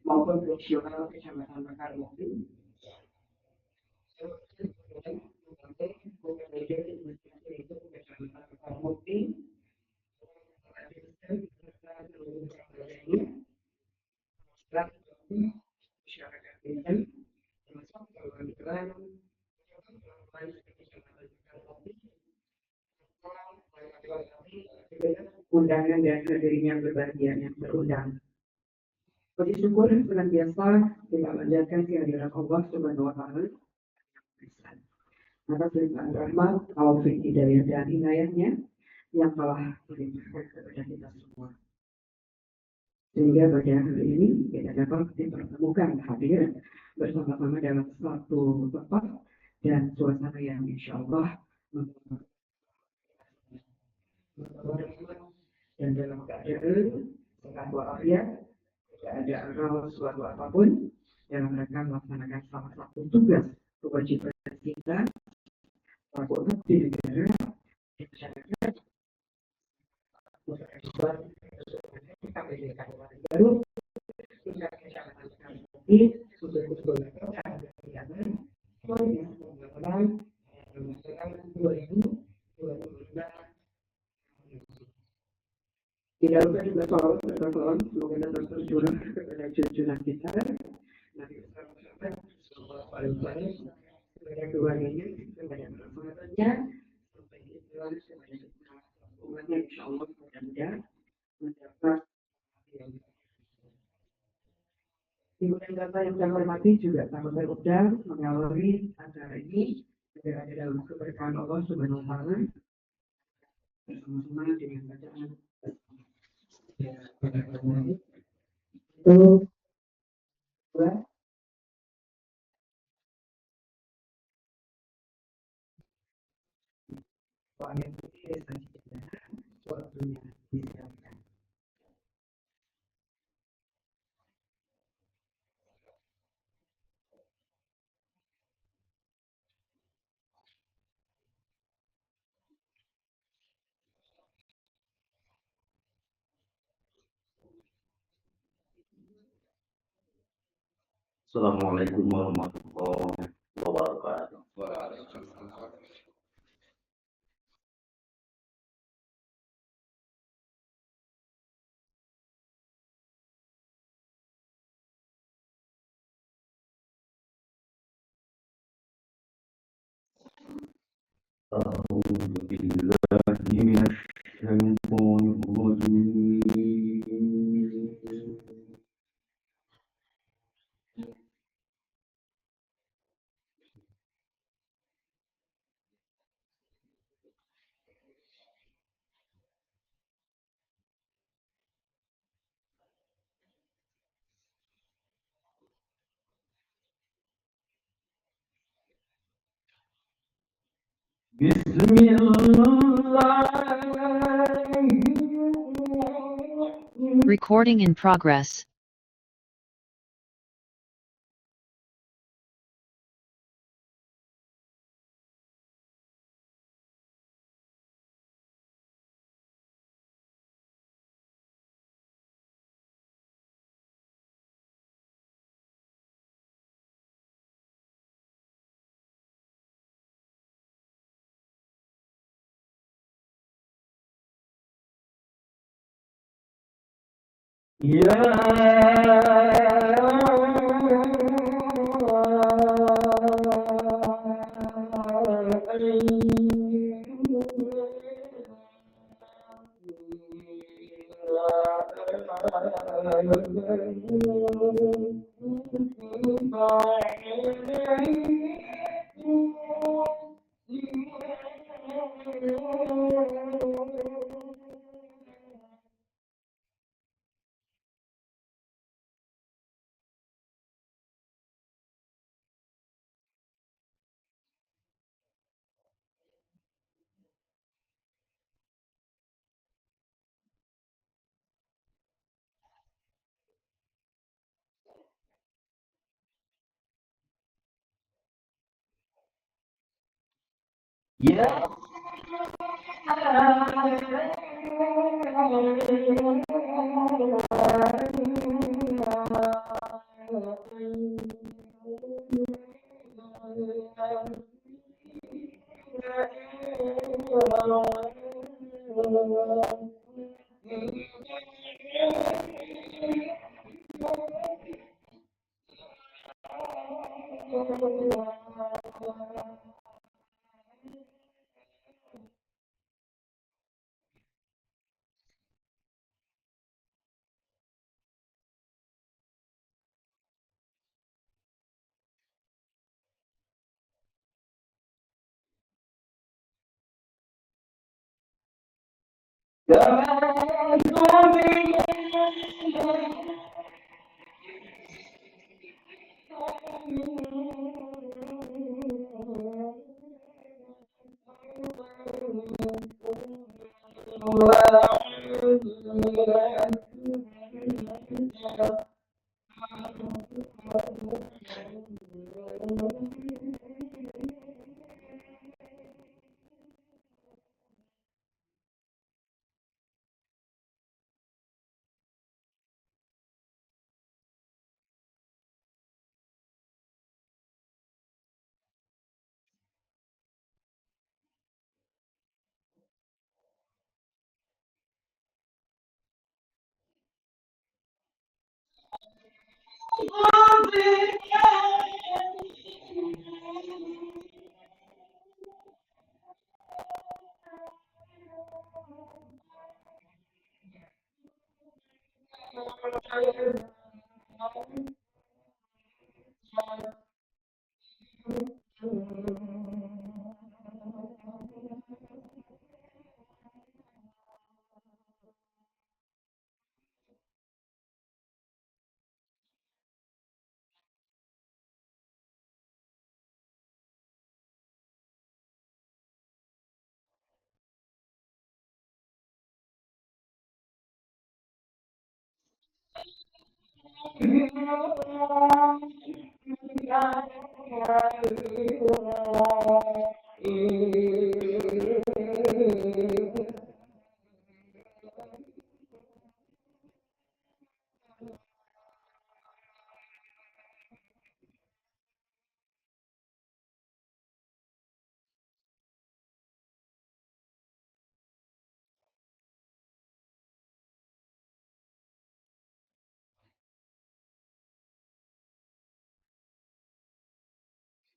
maupun fungsional Kecamatan Mekar Mukti. Undangan dan hadirin yang berbahagia yang berundang. Puji syukur senantiasa kita panjatkan kehadiran Allah Subhanahu wa Ta'ala atas limpahan rahmat, taufik, hidayah dan inayahnya yang telah diberikan kepada kita semua. Sehingga pada hari ini kita dapat dipertemukan hadir bersama-sama dalam satu tempat dan suasana yang insya Allah dan dalam keadaan sehat walafiat, tidak ada hal suatu apapun dalam rangka melaksanakan salah satu tugas kewajiban kita selaku abdi negara di masyarakat baru tingkat kecamatan Kalimantan sudah berlakukan kegiatan pembangunan 2025. Tidak lupa juga soal semoga datang terjurah kepada junjungan kita Nabi Sallallahu Alaihi Wasallam kepada keluarganya, kepada sahabatnya, sampai kepada umatnya, insya Allah mudah-mudahan mendapat yang Ibu dan Bapak yang saya hormati juga kami berundang mengawali acara ini agar ada dalam keberkahan Allah Subhanahu wa Ta'ala bersama-sama dengan bacaan itu dua yang putih waktunya disiapkan. Assalamualaikum warahmatullahi wabarakatuh. A'udzubillahi minasyaitonir rajim. Bismillahirrahmanirrahim. Recording in progress. Ya Ya.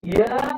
Ya.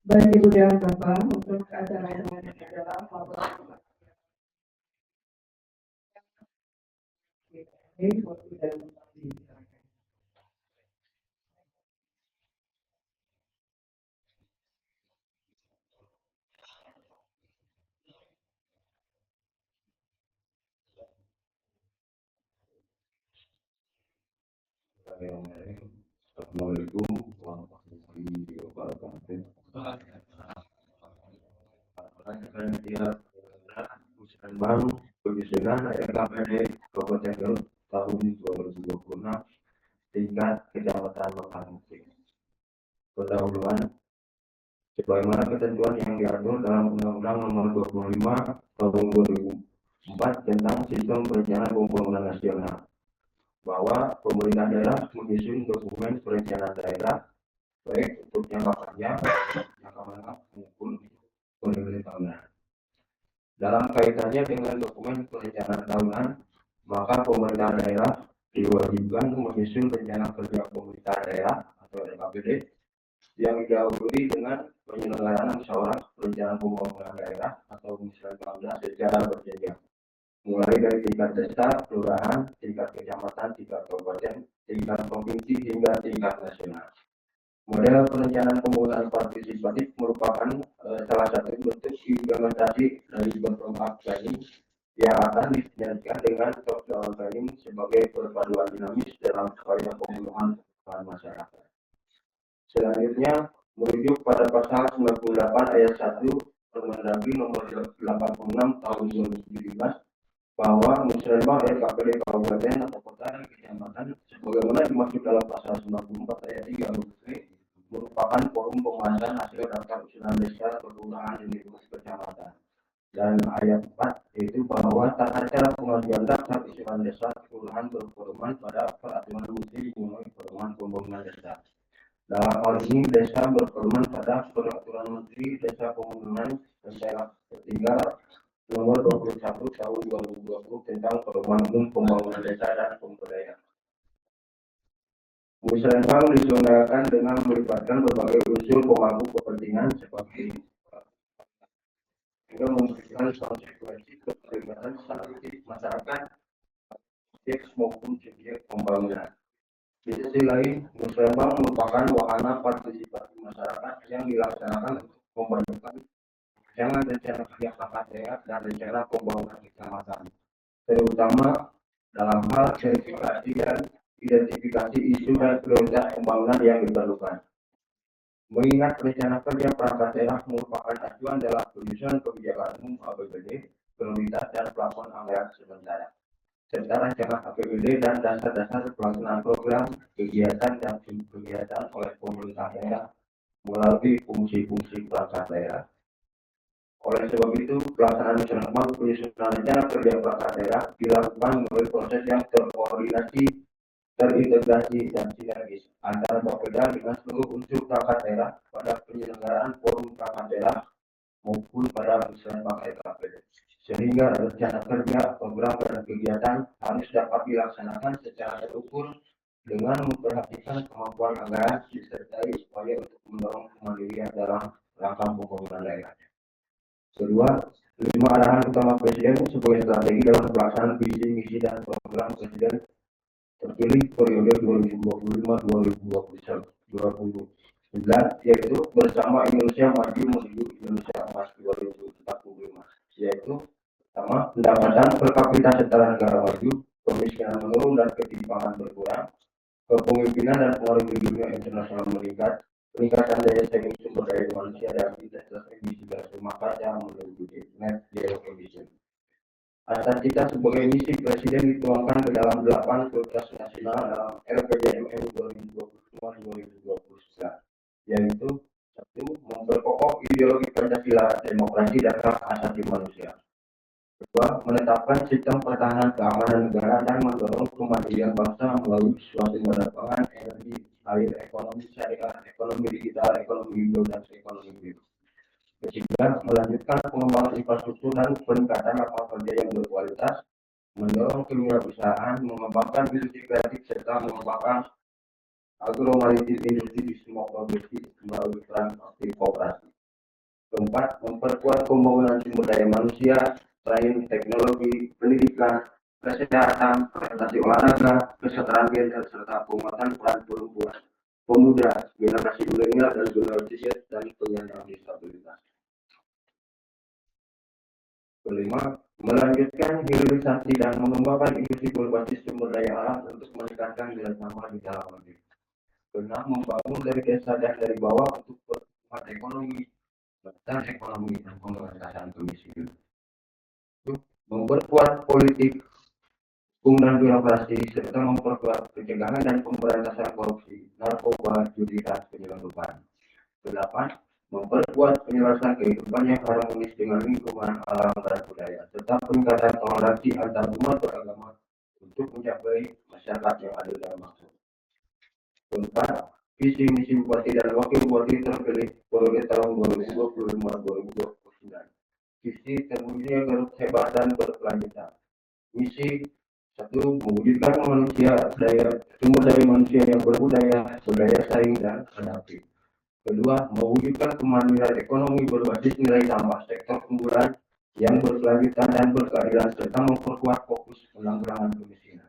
Baik Ibu dan Bapak, untuk acara yang adalah Bapak ini waktu dan Assalamualaikum warahmatullahi wabarakatuh. Musrenbang penyusunan RKPD Kabupaten Garut tahun 2026 tingkat kecamatan Mekar-Mukim. Pendahuluan sebagaimana ketentuan yang diatur dalam Undang-Undang Nomor 25 Tahun 2004 tentang Sistem Perencanaan Pembangunan Nasional, bahwa pemerintah daerah menyusun dokumen perencanaan daerah baik untuk jangka panjang, jangka menengah maupun periode tahunan. Dalam kaitannya dengan dokumen perencanaan tahunan, maka pemerintah daerah diwajibkan menyusun rencana kerja pemerintah daerah atau RKPD yang didahului dengan penyelenggaraan musyawarah perencanaan pembangunan daerah atau musyawarah secara berjenjang, mulai dari tingkat desa, kelurahan, tingkat kecamatan, tingkat kabupaten, tingkat provinsi hingga tingkat nasional. Model perencanaan pembangunan partisipatif merupakan salah satu bentuk implementasi dari bottom-up planning yang akan disinergikan dengan top-down planning sebagai perpaduan dinamis dalam upaya pemenuhan kebutuhan masyarakat. Selanjutnya, merujuk pada pasal 98 ayat 1 Permendagri nomor 86 tahun 2017 bahwa musrenbang RKPD kabupaten atau kota dan kecamatan sebagaimana dimaksud dalam pasal 94 ayat 3 huruf B merupakan forum pembahasan hasil daftar usulan desa, kelurahan, dan lingkungan kecamatan. Dan ayat 4 yaitu bahwa tata cara pengajuan daftar usulan desa, kelurahan berpedoman pada peraturan menteri mengenai pedoman pembangunan desa. Dalam hal ini, desa berpedoman pada peraturan menteri desa pembangunan dan daerah tertinggal nomor 21 tahun 2020 tentang pedoman umum pembangunan desa dan pemberdayaan. Musrenbang diselenggarakan dengan melibatkan berbagai unsur pemangku kepentingan seperti juga memberikan konsekuensi keterlibatan strategis masyarakat, subjek maupun subjek pembangunan. Di sisi lain, musrenbang merupakan wahana partisipasi masyarakat yang dilaksanakan untuk membangun jangan rencana kerja kakak daerah dan rencana pembangunan kecamatan, terutama dalam hal verifikasi dan identifikasi isu dan prioritas pembangunan yang diperlukan. Mengingat rencana kerja perangkat daerah merupakan acuan dalam penyusunan kebijakan umum APBD, prioritas dan plafon anggaran sementara, serta rancangan APBD dan dasar-dasar pelaksanaan program, kegiatan dan kegiatan oleh pemerintah daerah melalui fungsi-fungsi perangkat daerah. Oleh sebab itu, pelaksanaan musrenbang penyusunan rencana kerja perangkat daerah dilakukan melalui proses yang terkoordinasi, terintegrasi, dan sinergis antara Bapeda dengan seluruh unsur perangkat daerah pada penyelenggaraan forum perangkat daerah maupun pada musrenbang RKPD, sehingga rencana kerja, program, dan kegiatan harus dapat dilaksanakan secara terukur dengan memperhatikan kemampuan anggaran disertai upaya untuk mendorong kemandirian dalam rangka pembangunan daerah. Kedua, 5 arahan utama Presiden sebagai strategi dalam pelaksanaan visi, misi, dan program Presiden terpilih periode 2025-2029 yaitu bersama Indonesia Maju menuju Indonesia Emas 2045, yaitu pertama, pendapatan per kapita setara negara maju, kemiskinan menurun dan ketimpangan berkurang, kepemimpinan dan pengaruh di dunia internasional meningkat, peningkatan daya saing sumber daya manusia dan intensitas emisi gas rumah kaca menuju net zero emission. Atas kita sebagai misi Presiden dituangkan ke dalam 8 prioritas nasional dalam RPJMN 2022-2029, yaitu 1. Memperkokoh ideologi Pancasila, demokrasi, dan hak asasi manusia. 2. Menetapkan sistem pertahanan keamanan negara dan mendorong kemandirian bangsa melalui swasembada pangan, energi, air, ekonomi syariah, ekonomi digital, ekonomi hijau, dan ekonomi biru. Ketiga, melanjutkan pengembangan infrastruktur dan peningkatan lapangan kerja yang berkualitas, mendorong kewirausahaan, mengembangkan industri kreatif, serta mengembangkan agromaritim industri di semua provinsi melalui peran aktif koperasi. Keempat, memperkuat pembangunan sumber daya manusia, selain teknologi, pendidikan, kesehatan, prestasi olahraga, kesetaraan gender, serta penguatan peran perempuan, pemuda, generasi milenial, dan generasi Z, dan penyandang disabilitas. Kelima, melanjutkan hilirisasi dan mengembangkan industri berbasis sumber daya alam untuk meningkatkan nilai tambah di dalam negeri. Keenam, membangun dari desa dan dari bawah untuk pertumbuhan ekonomi, dan ekonomi dan pemberantasan kemiskinan. Memperkuat politik hukum dan birokrasi serta memperkuat pencegahan dan pemberantasan korupsi, narkoba, judi dan penyelundupan. Kedelapan, memperkuat penyelesaian kehidupan yang harmonis dengan lingkungan, alam dan budaya, serta peningkatan toleransi antar umat beragama untuk mencapai masyarakat yang adil dan makmur. Keempat, visi misi bupati dan wakil bupati terpilih periode tahun 2025-2029. Visi terwujudnya Garut hebat dan berkelanjutan. Misi 1. Mewujudkan sumber daya manusia yang berbudaya, berdaya saing dan adaptif. Kedua, mewujudkan kemandirian ekonomi berbasis nilai tambah sektor unggulan yang berkelanjutan dan berkeadilan serta memperkuat fokus penanggulangan kemiskinan.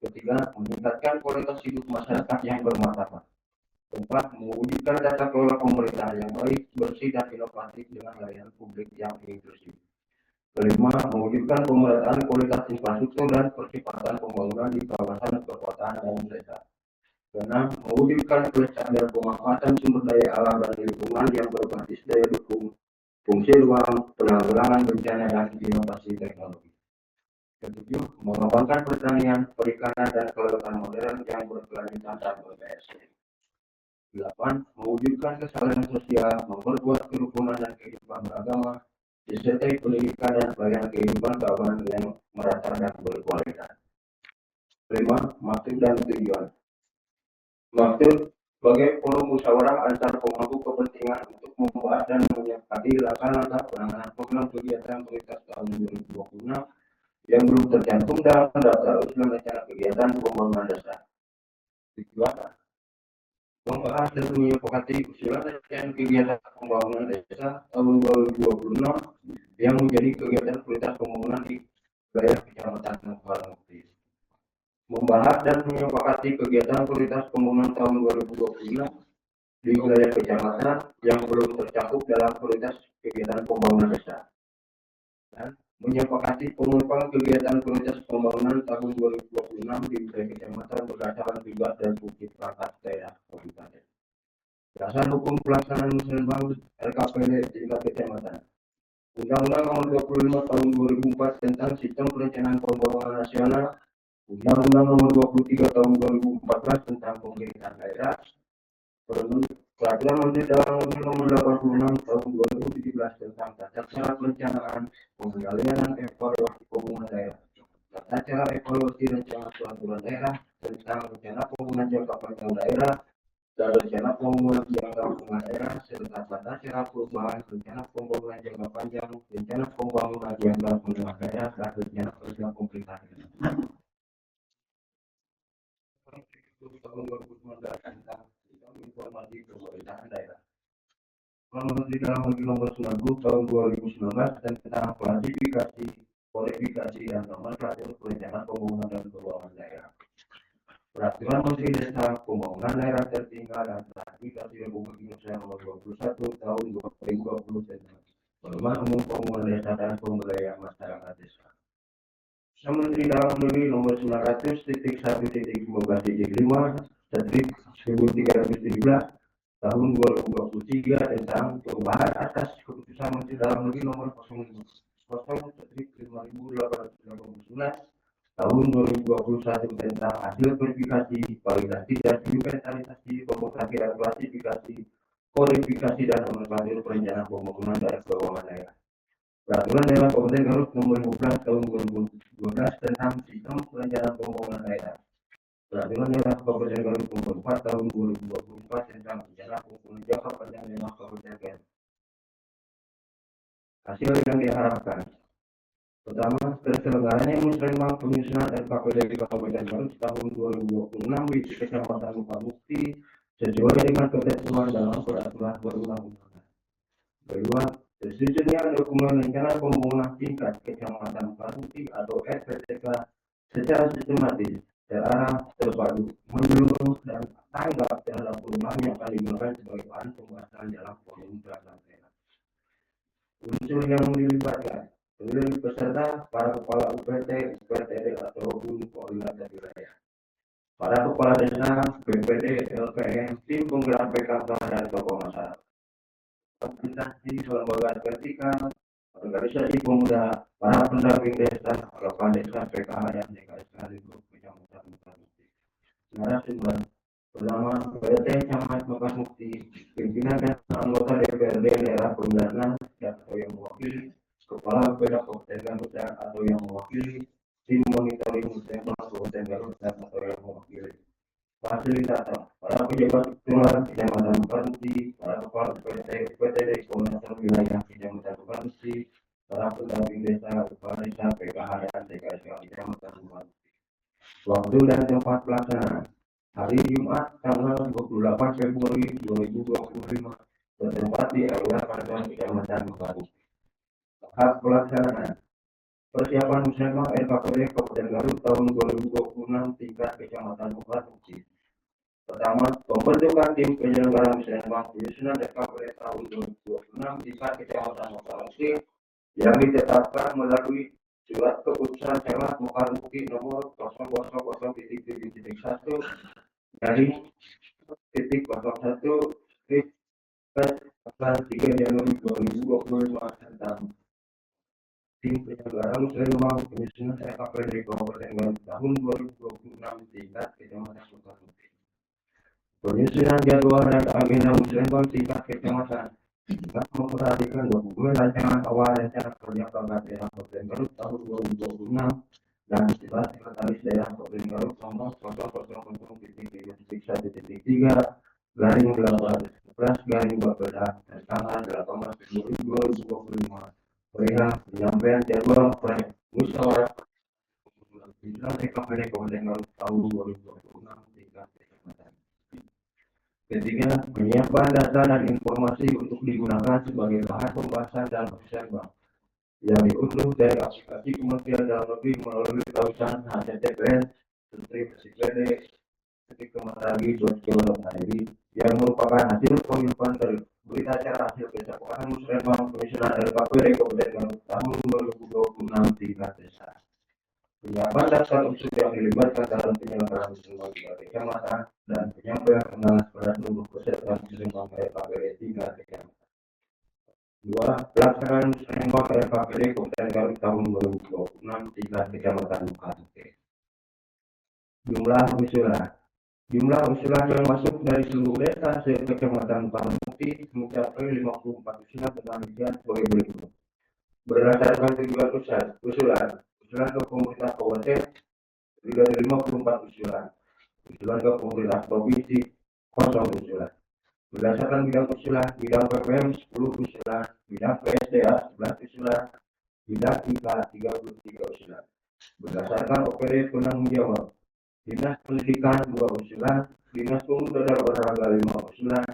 Ketiga, meningkatkan kualitas hidup masyarakat yang bermartabat. Keempat, mewujudkan tata kelola pemerintahan yang baik, bersih dan inovatif dengan layanan publik yang inklusif. Kelima, mewujudkan pemerataan kualitas infrastruktur dan percepatan pembangunan di kawasan perkotaan dan desa. Keenam, mewujudkan kelestarian dan pemanfaatan sumber daya alam dan lingkungan yang berbasis daya dukung, fungsi ruang, penanggulangan bencana dan inovasi teknologi. Ketujuh, mengembangkan pertanian, perikanan dan kelautan modern yang berkelanjutan dan berkelanjutan. 8. Mewujudkan kesadaran sosial, memperkuat kerukunan dan kehidupan beragama, disertai pendidikan dan pelayanan kehidupan keamanan yang merata dan berkualitas. 5. Maksud dan tujuan. Maksud sebagai forum musyawarah antar pemangku kepentingan untuk membahas dan menyepakati langkah-langkah penanganan program kegiatan prioritas tahun 2026 yang belum tercantum dalam daftar usulan rencana kegiatan pembangunan desa. Tujuan membahas dan menyepakati usulan rencana kegiatan pembangunan desa tahun 2026 yang menjadi kegiatan prioritas pembangunan di wilayah Kecamatan Mukti. Membahas dan menyepakati kegiatan prioritas pembangunan tahun 2026 di wilayah kecamatan yang belum tercakup dalam prioritas kegiatan pembangunan desa. Dan menyepakati pengembangan kegiatan prioritas pembangunan tahun 2026 di wilayah kecamatan berdasarkan tugas dan fungsi perangkat daerah kabupaten. Dasar hukum pelaksanaan musrenbang RKPD tingkat kecamatan. Undang-Undang Nomor 25 Tahun 2004 tentang Sistem Perencanaan Pembangunan Nasional. Undang-Undang Nomor 23 Tahun 2014 tentang Pemerintahan Daerah. Peraturan Menteri Dalam Negeri Nomor 86 Tahun 2017 tentang tata cara perencanaan, pengendalian dan evaluasi pembangunan daerah. Tata cara evaluasi rencana peraturan daerah tentang rencana pembangunan jangka panjang daerah dan rencana pembangunan jangka menengah daerah serta tata cara perubahan rencana pembangunan jangka panjang, rencana pembangunan jangka menengah daerah dan rencana program pemerintah daerah. Tahun 2019 tentang sistem informasi pemerintahan daerah. Menteri Dalam Negeri Nomor 90 Tahun 2019 tentang klasifikasi, kualifikasi dan nomenklatur perencanaan pembangunan dan keuangan daerah. Peraturan Menteri Desa Pembangunan Daerah Tertinggal dan Klasifikasi Republik Indonesia Nomor 21 Tahun 2020 tentang Perubahan Umum Pembangunan Desa dan Pemberdayaan Masyarakat Desa. Menteri Dalam Negeri Nomor 900.1.15.1317 Tahun 2023 tentang perubahan atas Keputusan Menteri Dalam Negeri Nomor 0.5.1889 Tahun 2021 tentang hasil verifikasi, validasi dan inventarisasi, pemutahiran klasifikasi, kualifikasi dan nomenklatur perencanaan pembangunan dan keuangan daerah. Peraturan Daerah Kabupaten Garut Nomor 15 Tahun 2012 tentang Sistem Perencanaan Pembangunan Daerah. Peraturan Daerah Kabupaten Garut Nomor 4 Tahun 2024 tentang rencana pembangunan jangka panjang daerah Kabupaten Garut. Hasil yang diharapkan. Pertama, terselenggaranya musrenbang penyusunan RKPD di Kabupaten Garut tahun 2026 di Kecamatan Mukti sesuai dengan ketentuan dalam peraturan perundang-undangan. Kedua, tersusunnya dokumen rencana pembangunan tingkat Kecamatan Mukti atau RPTK secara sistematis, terarah, terpadu, menyeluruh dan tanggap terhadap perubahan yang akan digunakan sebagai bahan pembahasan dalam forum pelaksanaan daerah. Unsur yang dilibatkan. Seluruh peserta, para kepala UPT, UPTD ataupun koordinator wilayah. Para kepala desa, BPD, LPM, tim penggerak PKK dan tokoh masyarakat. Organisasi kelembagaan vertikal, organisasi pemuda, para pendamping desa, kepala desa PKH yang sekaligus kecamatan Mekasmukti. Narasumber pertama, PT Camat Mekasmukti, pimpinan dan anggota DPRD daerah Pemilihan atau yang mewakili, kepala beda Kabupaten Garut atau yang mewakili, tim monitoring Muslimat Kabupaten Garut atau yang mewakili, fasilitator, para pejabat kelurahan Kecamatan Mekasmukti, para kepala PTD koordinator wilayah Kecamatan Mekasmukti, para pendamping desa, kepala desa PKH dan TKS Kecamatan Mekasmukti. Waktu dan tempat pelaksanaan hari Jumat tanggal 28 Februari 2025 bertempat di Aula Kantor Kecamatan Mekasmukti. Hak pelaksanaan persiapan musyawarah RKPD Kabupaten Garut tahun 2026 tingkat Kecamatan Mekasmukti. Pertama, pembentukan tim penyelenggara musyawarah penyusunan RKPD tahun 2026 tingkat Kecamatan Mekasmukti yang ditetapkan melalui Surat Keputusan Camat Mekasmukti nomor 000.7.1 dari titik 01 tanggal 3 Januari 2025 tentang tim penyelenggara musyawarah penyusunan RKPD Kabupaten Garut tahun 2026 tingkat Kecamatan Mekasmukti. Penyusunan jadwal dan agenda musyawarah tingkat kecamatan dengan memperhatikan dokumen rancangan awal rencana kerja perangkat daerah Kabupaten Garut tahun 2026 dan istilah sekretaris daerah Kabupaten Garut nomor 000.3.3/18/12 tanggal 18 Februari 2025 perihal penyampaian jadwal proyek musyawarah penyusunan RKPD Kabupaten Garut tahun 2026 tingkat kecamatan. Ketiga, penyiapan data dan informasi untuk digunakan sebagai bahan pembahasan dalam musyawarah yang diunduh dari aplikasi Kementerian Dalam Negeri melalui tautan https://kementerian.go.id yang merupakan hasil penghitungan dari berita acara hasil kesepakatan musyawarah penyusunan RKPD Kabupaten Garut tahun 2026 tingkat desa. Penyiapan daftar unsur yang dilibatkan dalam penyelenggaraan musyawarah tingkat kecamatan dan penyampaian undangan kepada seluruh peserta musyawarah RKPD tingkat kecamatan. 2. Pelaksanaan musyawarah RKPD Kabupaten Garut tahun 2026 tingkat kecamatan Mekasmukti. Jumlah usulan yang masuk dari seluruh desa se-Kecamatan Mekasmukti mencapai 54 usulan penelitian sebagai berikut. Berdasarkan tujuan usulan ke pemerintah kabupaten dari 54 usulan ke pemerintah provinsi 0 usulan. Berdasarkan bidang usulan, bidang PPM 10 usulan, bidang PSDA 11 usulan, bidang IKA 33 usulan. Berdasarkan OPD penanggung jawab, Dinas Pendidikan 2 usulan, Dinas Pemuda dan Olahraga 5 usulan,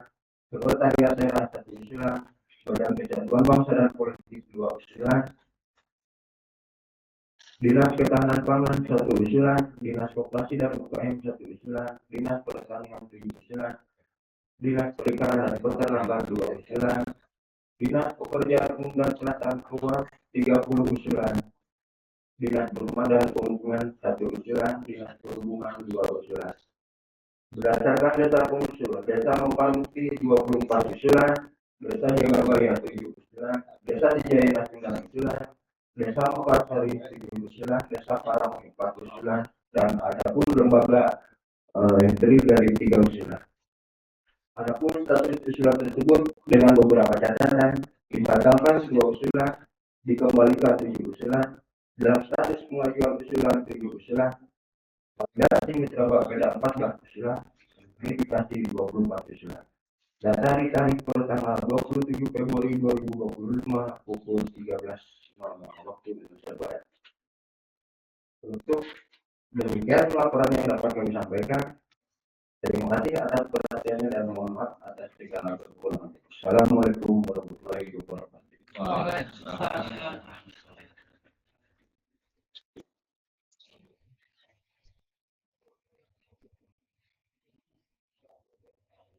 Sekretariat Daerah 1 usulan, Badan Kesatuan Bangsa dan Politik 2 usulan, Dinas Ketahanan Pangan 1 usulan, Dinas Koperasi dan UKM 1 usulan, Dinas Pertanian 7 usulan, Dinas Perikanan dan Peternakan 2 usulan, Dinas Pekerjaan Umum dan Penataan Ruang 30 usulan, Dinas Perumahan dan Pemukiman 1 usulan, Dinas Perhubungan 2 usulan. Berdasarkan data pengusul, Desa Mekasmukti 24 usulan, Desa Jagabaya 7 usulan, Desa Cijaya 9 usulan, Desa Mekarsari 7 usulan, Desa Parang 4 usulan, dan ada pun lembaga yang terdiri dari 3 usulan. Adapun status usulan tersebut dengan beberapa catatan, dibatalkan 2 usulan, dikembalikan 7 usulan, dalam status pengajuan usulan 7 usulan, validasi mitra bapeda 14 usulan, verifikasi 24 usulan. Data ditarik pada tanggal 27 Februari 2025 pukul 13.00 waktu Indonesia Barat. Untuk demikian laporan yang dapat kami sampaikan. Terima kasih atas perhatiannya dan mohon maaf atas segala kekurangan. Assalamualaikum warahmatullahi wabarakatuh.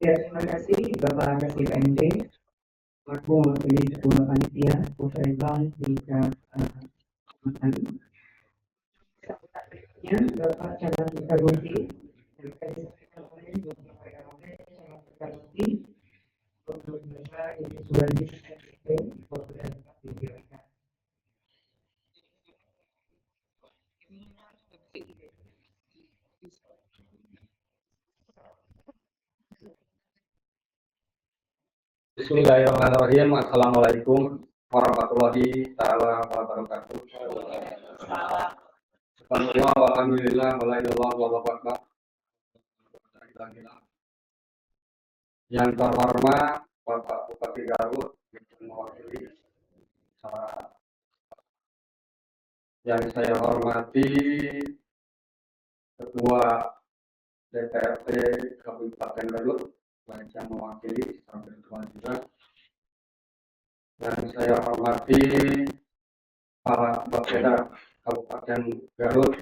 Ya, terima kasih Bapak Kasih PMD, Aku mewakili 10 panitia, Pusat Bank, tingkat Bapak Camat Sukabumi, yang tadi disampaikan oleh Bapak RW Camat Sukabumi, untuk mereka ini sudah disampaikan waktu dan tempat diberikan. Bismillahirrahmanirrahim. Assalamualaikum warahmatullahi taala wabarakatuh. Alhamdulillah, wallahu akbar. Yang terhormat Bapak Bupati Garut yang mewakili, yang saya hormati Ketua DPRD Kabupaten Garut, yang mewakili sampai ketua juga. Yang saya hormati para Bapeda Kabupaten Garut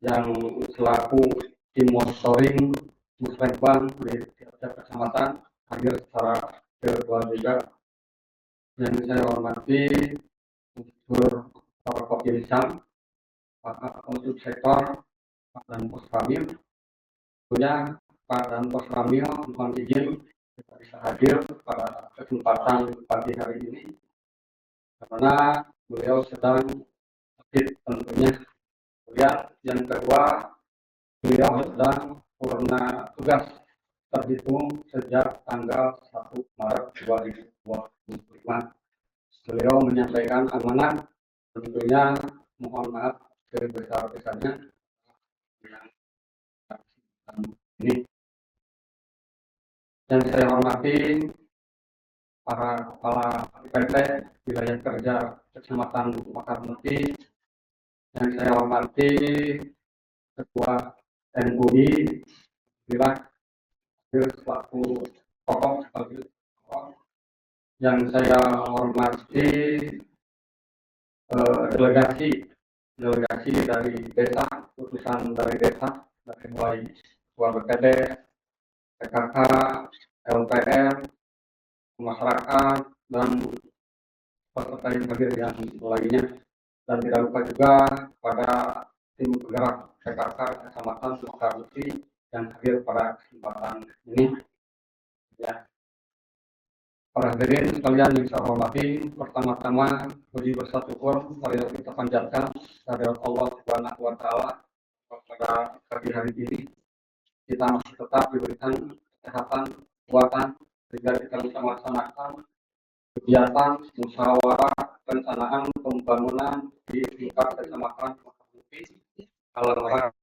yang selaku tim monitoring Musrembang di tiap kecamatan hadir secara virtual juga. Yang saya hormati unsur para Kopimsam, Pak Konsub Sektor, Pak Dan Pos Ramil, tentunya Pak Dan Pos Ramil mohon izin kita bisa hadir pada kesempatan pagi hari ini karena beliau sedang sakit tentunya. Kemudian yang kedua, beliau sedang purna tugas terhitung sejak tanggal 1 Maret 2025. Beliau menyampaikan amanat, tentunya mohon maaf sebesar-besarnya yang ini. Yang saya hormati para kepala PT wilayah kerja Kecamatan Mekarmuti, yang saya hormati Ketua MUI wilayah selaku tokoh sekaligus yang saya hormati delegasi dari desa, utusan dari desa, dari mulai Ketua BPD, PKK, LPR, masyarakat, dan peserta yang hadir yang lainnya. Dan tidak lupa juga pada tim penggerak PKK Kecamatan Mekarmuti yang hadir pada kesempatan ini. Ya. Para hadirin sekalian yang saya hormati, pertama-tama puji bersyukur marilah kita panjatkan kehadirat Allah Subhanahu wa taala pada pagi hari ini kita masih tetap diberikan kesehatan, kekuatan sehingga kita bisa melaksanakan kegiatan musyawarah perencanaan pembangunan di tingkat kecamatan Mekarmuti Alam.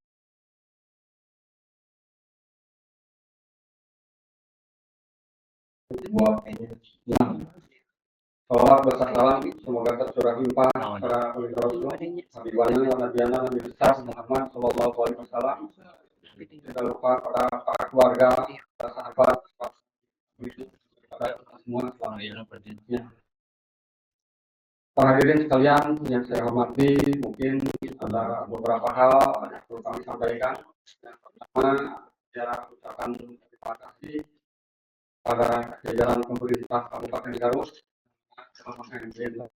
Salawat bersalam semoga tercurah limpah para pemimpin Rasul, Habibana, Nabiana, Nabi besar Muhammad Sallallahu Alaihi Wasallam. Tidak lupa para keluarga, para sahabat, para semua selamanya. Para hadirin sekalian yang saya hormati, mungkin ada beberapa hal yang perlu kami sampaikan. Yang pertama, saya ucapkan terima kasih pada jajaran pemerintah Kabupaten Garut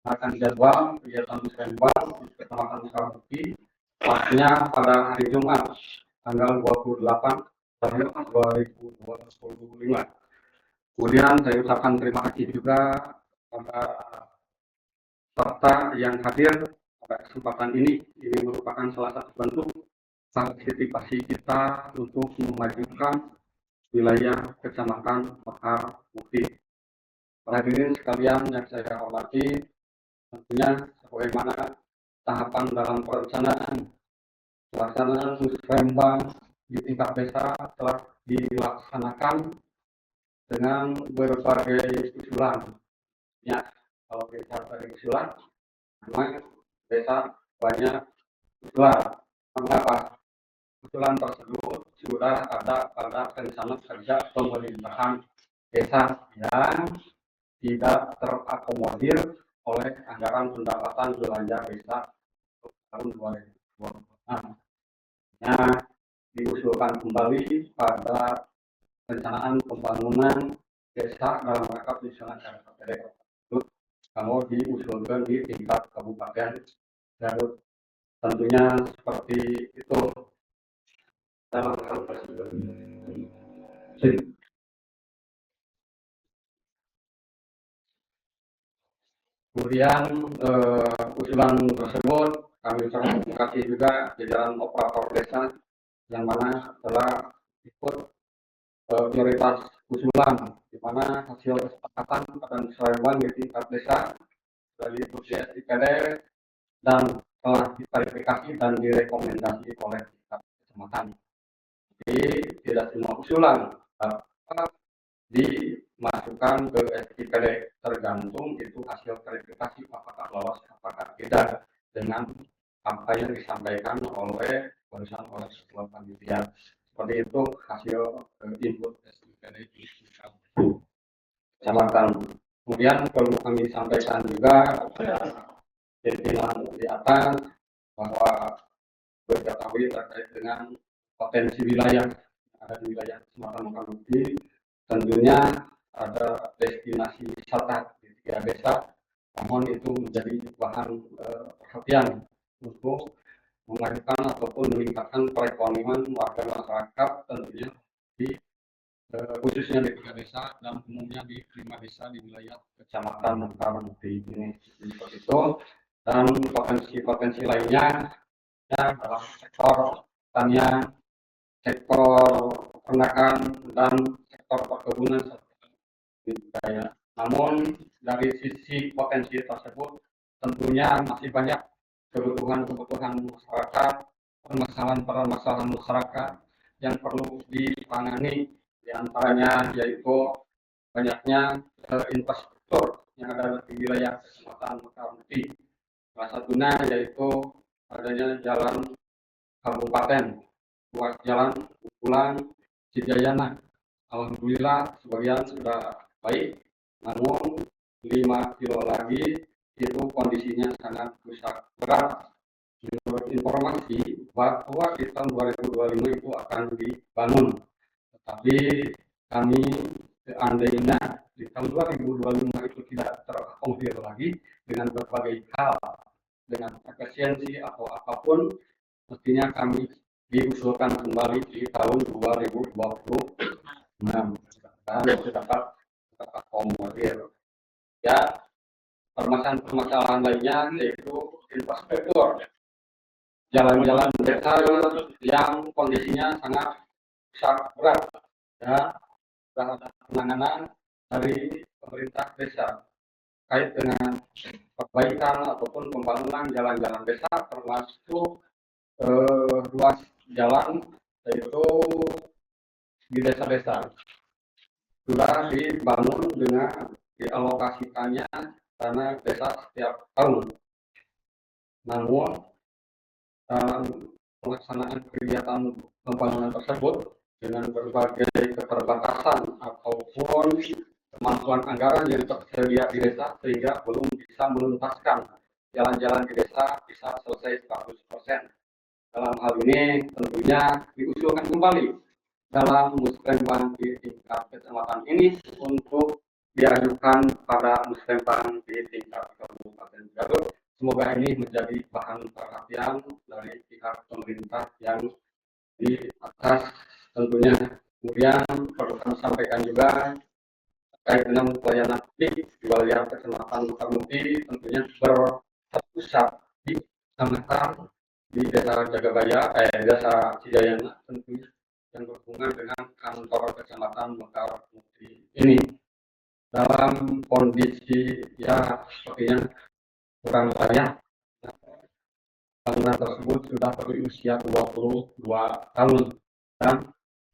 akan jadwal kegiatan Musrembang di Kecamatan Mekarmuti pasnya pada hari Jumat tanggal 28 April 2025. Kemudian saya ucapkan terima kasih juga pada peserta yang hadir pada kesempatan ini. Ini merupakan salah satu bentuk partisipasi kita untuk memajukan wilayah Kecamatan Mekarmuti. Para hadirin sekalian yang saya hormati, tentunya sebagaimana tahapan dalam perencanaan pelaksanaan Musrembang di tingkat desa telah dilaksanakan dengan berbagai usulan. Ya, kalau kita dari usulan, memang desa banyak usulan. Mengapa? Usulan tersebut sudah ada pada rencana kerja pemerintahan desa yang tidak terakomodir oleh anggaran pendapatan belanja desa tahun 2026. Diusulkan kembali pada perencanaan pembangunan desa dalam rangka penyusunan RPJMD tersebut kalau diusulkan di tingkat Kabupaten Garut. Tentunya seperti itu. Kemudian usulan tersebut kami kasih juga jajaran operator desa yang mana telah ikut prioritas usulan, di mana hasil kesepakatan pada musyawarah di tingkat desa dari IPD dan telah diverifikasi dan direkomendasi oleh tingkat kecamatan. Jadi tidak semua usulan dimasukkan ke SIPD, tergantung itu hasil verifikasi apakah lolos apakah tidak dengan apa yang disampaikan oleh barusan oleh ketua panitia. Seperti itu hasil input SIPD di kecamatan. Kemudian perlu kami sampaikan juga pimpinan di atas bahwa berketahui terkait dengan potensi wilayah ada di wilayah Kecamatan Mekanuki. Tentunya ada destinasi wisata di 3 desa, namun itu menjadi bahan perhatian untuk melahirkan ataupun meningkatkan perekonomian warga masyarakat tentunya di khususnya di 3 desa dan umumnya di 5 desa di wilayah Kecamatan Mekanuki ini seperti itu. Dan potensi-potensi lainnya ya, dalam sektor pertanian, sektor peternakan dan sektor perkebunan budaya. Namun dari sisi potensi tersebut tentunya masih banyak kebutuhan masyarakat, permasalahan masyarakat yang perlu ditangani, diantaranya yaitu banyaknya infrastruktur yang ada di wilayah Kecamatan Mekanuki. Salah satunya yaitu adanya jalan kabupaten, jalan Pulang Cijayana. Alhamdulillah sebagian sudah baik, namun 5 kilo lagi itu kondisinya sangat rusak berat. Menurut informasi bahwa di tahun 2025 itu akan dibangun, tetapi kami seandainya di tahun 2025 itu tidak terakomodir lagi dengan berbagai hal, dengan efisiensi atau apapun, mestinya kami diusulkan kembali di tahun 2026 dan dapat terakomodir. Ya, permasalahan lainnya yaitu infrastruktur, jalan-jalan desa yang kondisinya sangat rusak berat, ya, dan penanganan dari pemerintah desa terkait dengan perbaikan ataupun pembangunan jalan-jalan desa, termasuk ruas jalan yaitu di desa-desa sudah dibangun dengan dialokasikannya dana desa setiap tahun. Namun pelaksanaan kegiatan pembangunan tersebut dengan berbagai keterbatasan ataupun kemampuan anggaran yang tersedia di desa sehingga belum bisa menuntaskan jalan-jalan di desa bisa selesai 100%. Dalam hal ini tentunya diusulkan kembali dalam musrembang di tingkat kecamatan ini untuk diajukan pada musrembang di tingkat Kabupaten Garut. Semoga ini menjadi bahan perhatian dari pihak pemerintah yang di atas tentunya. Kemudian perlu kami sampaikan juga terkait dengan pelayanan publik di wilayah Kecamatan Mekanuki tentunya berpusat di Kecamatan di Desa Jagabaya, Desa Cijayana tentunya yang berhubungan dengan kantor Kecamatan Mekanuki ini dalam kondisi ya sepertinya kurang layak. Bangunan tersebut sudah berusia 22 tahun dan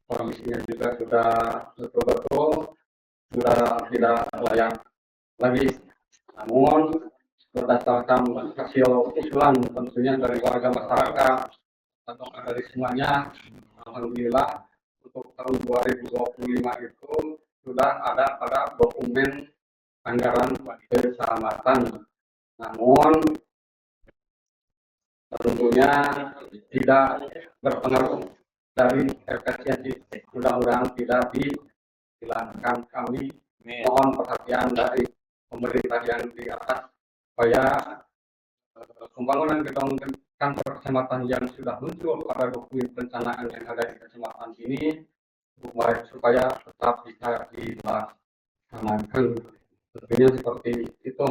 kondisinya juga sudah betul-betul sudah tidak layak lagi. Namun berdasarkan hasil usulan tentunya dari warga masyarakat atau dari semuanya, alhamdulillah untuk tahun 2025 itu sudah ada pada dokumen anggaran kecamatan. Namun tentunya tidak berpengaruh dari efisiensi. Mudah-mudahan tidak dihilangkan. Kami mohon perhatian dari pemerintah yang di atas supaya pembangunan gedung kantor kecamatan yang sudah muncul pada dokumen perencanaan yang ada di kecamatan ini supaya tetap bisa dilaksanakan. Tentunya seperti itu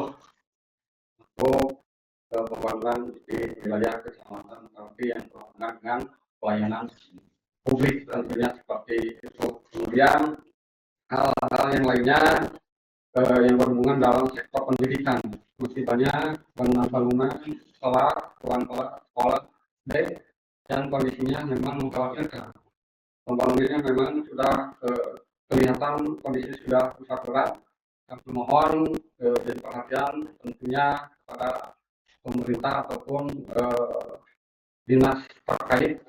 untuk pembangunan di wilayah kecamatan tapi yang berhubungan dengan pelayanan publik tentunya seperti itu. Kemudian hal-hal yang lainnya yang berhubungan dalam sektor pendidikan, masih banyak bangunan sekolah, ruang sekolah yang kondisinya memang mengkhawatirkan. Pembangunannya memang sudah kelihatan kondisi sudah rusak berat. Kami mohon jadi perhatian tentunya kepada pemerintah ataupun dinas terkait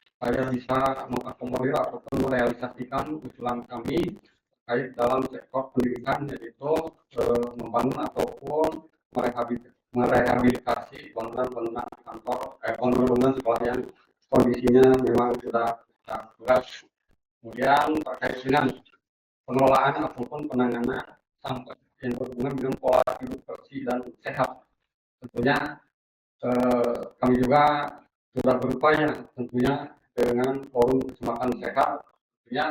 supaya bisa mengakomodir ataupun merealisasikan usulan kami terkait dalam sektor pendidikan, yaitu membangun ataupun merehabilitasi bangunan-bangunan kantor, bangunan sekolah yang kondisinya memang sudah berat. Kemudian terkait dengan pengelolaan ataupun penanganan sampah yang berhubungan dengan pola hidup bersih dan sehat, tentunya kami juga sudah berupaya tentunya dengan forum kecamatan sehat tentunya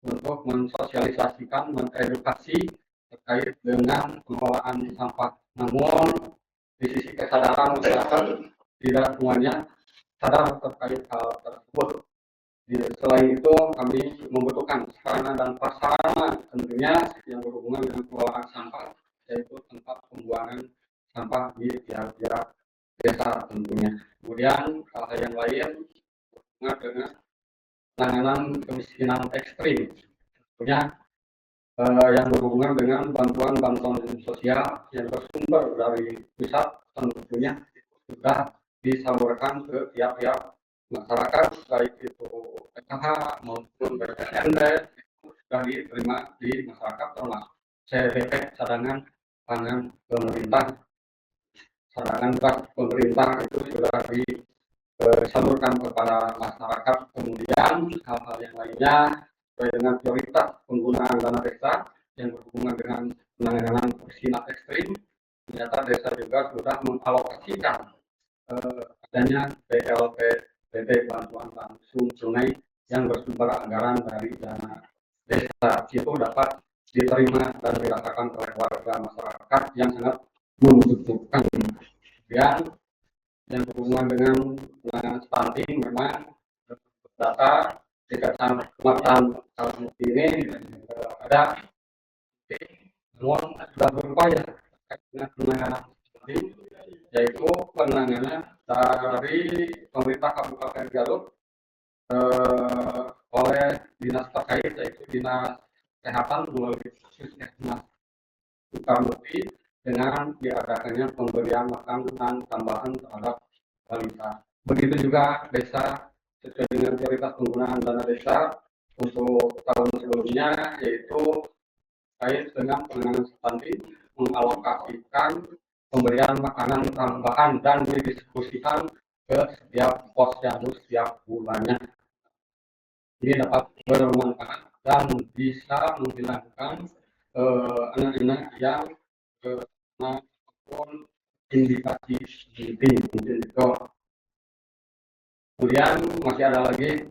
untuk mensosialisasikan, mengedukasi terkait dengan pengelolaan sampah. Namun di sisi kesadaran masyarakat tidak semuanya sadar terkait hal tersebut. Selain itu kami membutuhkan sarana dan prasarana tentunya yang berhubungan dengan pengelolaan sampah, yaitu tempat pembuangan sampah di tiap-tiap desa tentunya. Kemudian hal yang lain berhubungan dengan penanganan kemiskinan ekstrim, tentunya yang berhubungan dengan bantuan sosial yang bersumber dari pusat tentunya sudah disalurkan ke tiap-tiap masyarakat, baik itu PKH maupun BPND sudah diterima di masyarakat, termasuk CDP cadangan pangan pemerintah. Cadangan beras pemerintah itu sudah disalurkan kepada masyarakat. Kemudian hal-hal yang lainnya sesuai dengan prioritas penggunaan dana desa yang berhubungan dengan penanganan kemiskinan ekstrim, ternyata desa juga sudah mengalokasikan adanya BLPDP, bantuan langsung tunai yang bersumber anggaran dari dana desa, itu dapat diterima dan dirasakan oleh warga masyarakat yang sangat membutuhkan. Kemudian yang berhubungan dengan penanganan stunting, memang data di kecamatan Kalmuti ini ada, namun sudah berupaya dengan penanganan stunting, yaitu penanganan dari pemerintah Kabupaten Garut oleh dinas terkait, yaitu dinas kesehatan melalui Puskesmas Sukamukti dengan diadakannya pemberian makanan tambahan terhadap balita. Begitu juga desa sesuai dengan prioritas penggunaan dana desa untuk tahun sebelumnya, yaitu terkait dengan penanganan stunting, mengalokasikan pemberian makanan tambahan dan didiskusikan ke setiap posyandu setiap bulannya. Ini dapat bermanfaat dan bisa menghilangkan anak-anak yang maupun indikasi stunting itu. Kemudian masih ada lagi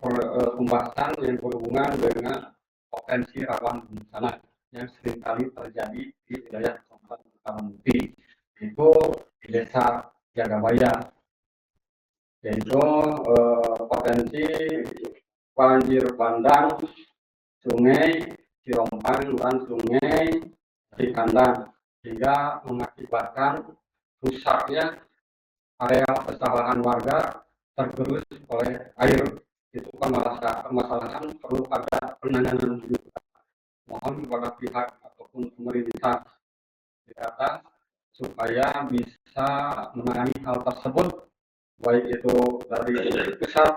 pembahasan yang berhubungan dengan potensi rawan bencana yang seringkali terjadi di wilayah Kabupaten Kalmuti, itu di desa Jagabaya, yaitu potensi banjir bandang sungai Cirompang dan sungai Cikandang, sehingga mengakibatkan rusaknya area persawahan warga tergerus oleh air. Itu permasalahan perlu ada penanganan juga. Mohon kepada pihak ataupun pemerintah di atas supaya bisa menangani hal tersebut, baik itu dari pusat,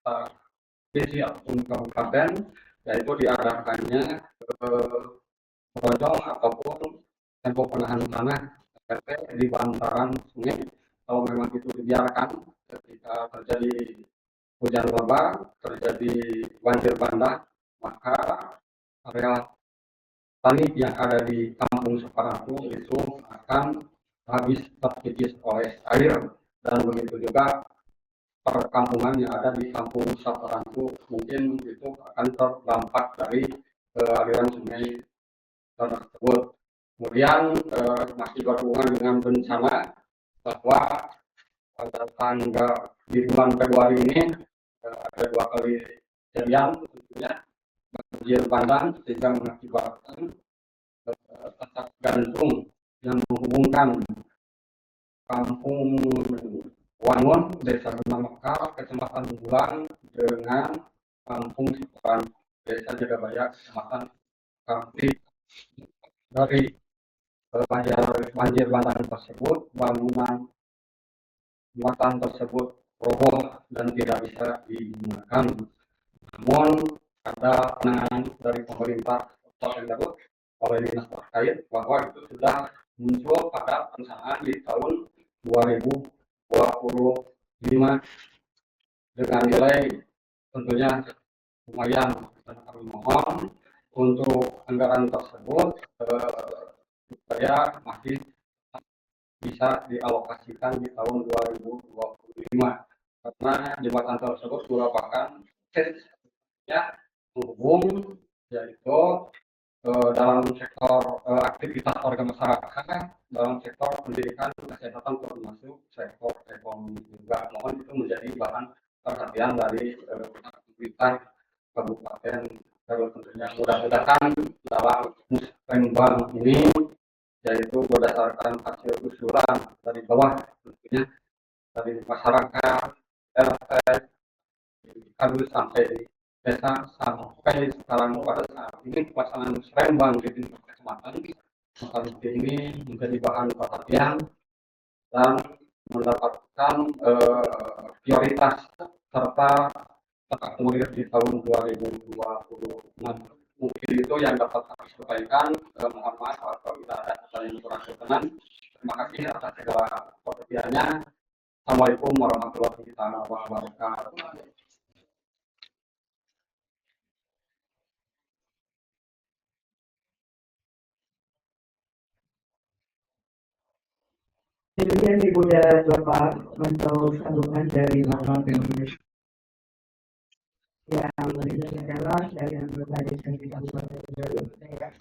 provinsi ataupun kabupaten, yaitu diarahkannya ke Bojong ataupun tempo penahan tanah di bantaran sungai. Kalau memang itu dibiarkan, ketika terjadi hujan lebat, terjadi banjir bandang, maka area petani yang ada di kampung Saparatu itu akan habis terkikis oleh air, dan begitu juga perkampungan yang ada di kampung Saparatu mungkin itu akan terdampak dari aliran sungai tersebut. Kemudian masih berhubungan dengan bencana, bahwa pada di bulan Februari ini ada 2 kali kejadian tentunya banjir bandang sehingga mengakibatkan tatak gantung yang menghubungkan kampung Wangun, Desa Benang Mekar, Kecamatan Bulang dengan kampung Siparan, Desa Jagabaya, Kecamatan Kampung. Dari banjir bandang tersebut, bangunan jembatan tersebut roboh dan tidak bisa digunakan. Namun ada penanganan dari pemerintah Kota Garut oleh dinas terkait bahwa itu sudah muncul pada perencanaan di tahun 2025 dengan nilai tentunya lumayan, dan kami mohon untuk anggaran tersebut supaya masih bisa dialokasikan di tahun 2025, karena jembatan tersebut merupakan ya menghubung, yaitu dalam sektor aktivitas warga masyarakat, dalam sektor pendidikan, kesehatan, termasuk sektor ekonomi juga. Mohon itu menjadi bahan perhatian dari pemerintah Kabupaten Garut tentunya. Mudah-mudahan dalam musrembang ini, yaitu berdasarkan hasil usulan dari bawah tentunya, dari masyarakat, RT, harus sampai di desa, sampai sekarang pada saat ini pelaksanaan musrembang di tingkat kecamatan, maka ini menjadi bahan perhatian dan mendapatkan prioritas serta terakomodir di tahun 2026. Mungkin itu yang dapat kami sampaikan. Mohon maaf apabila ada hal yang kurang berkenan. Terima kasih atas segala perhatiannya. Assalamualaikum warahmatullahi wabarakatuh. Demikian Ibu dan Bapak Menteri Sambungan dari Bapak Indonesia yang adalah dari berbagai dari Kabupaten Garut, daerah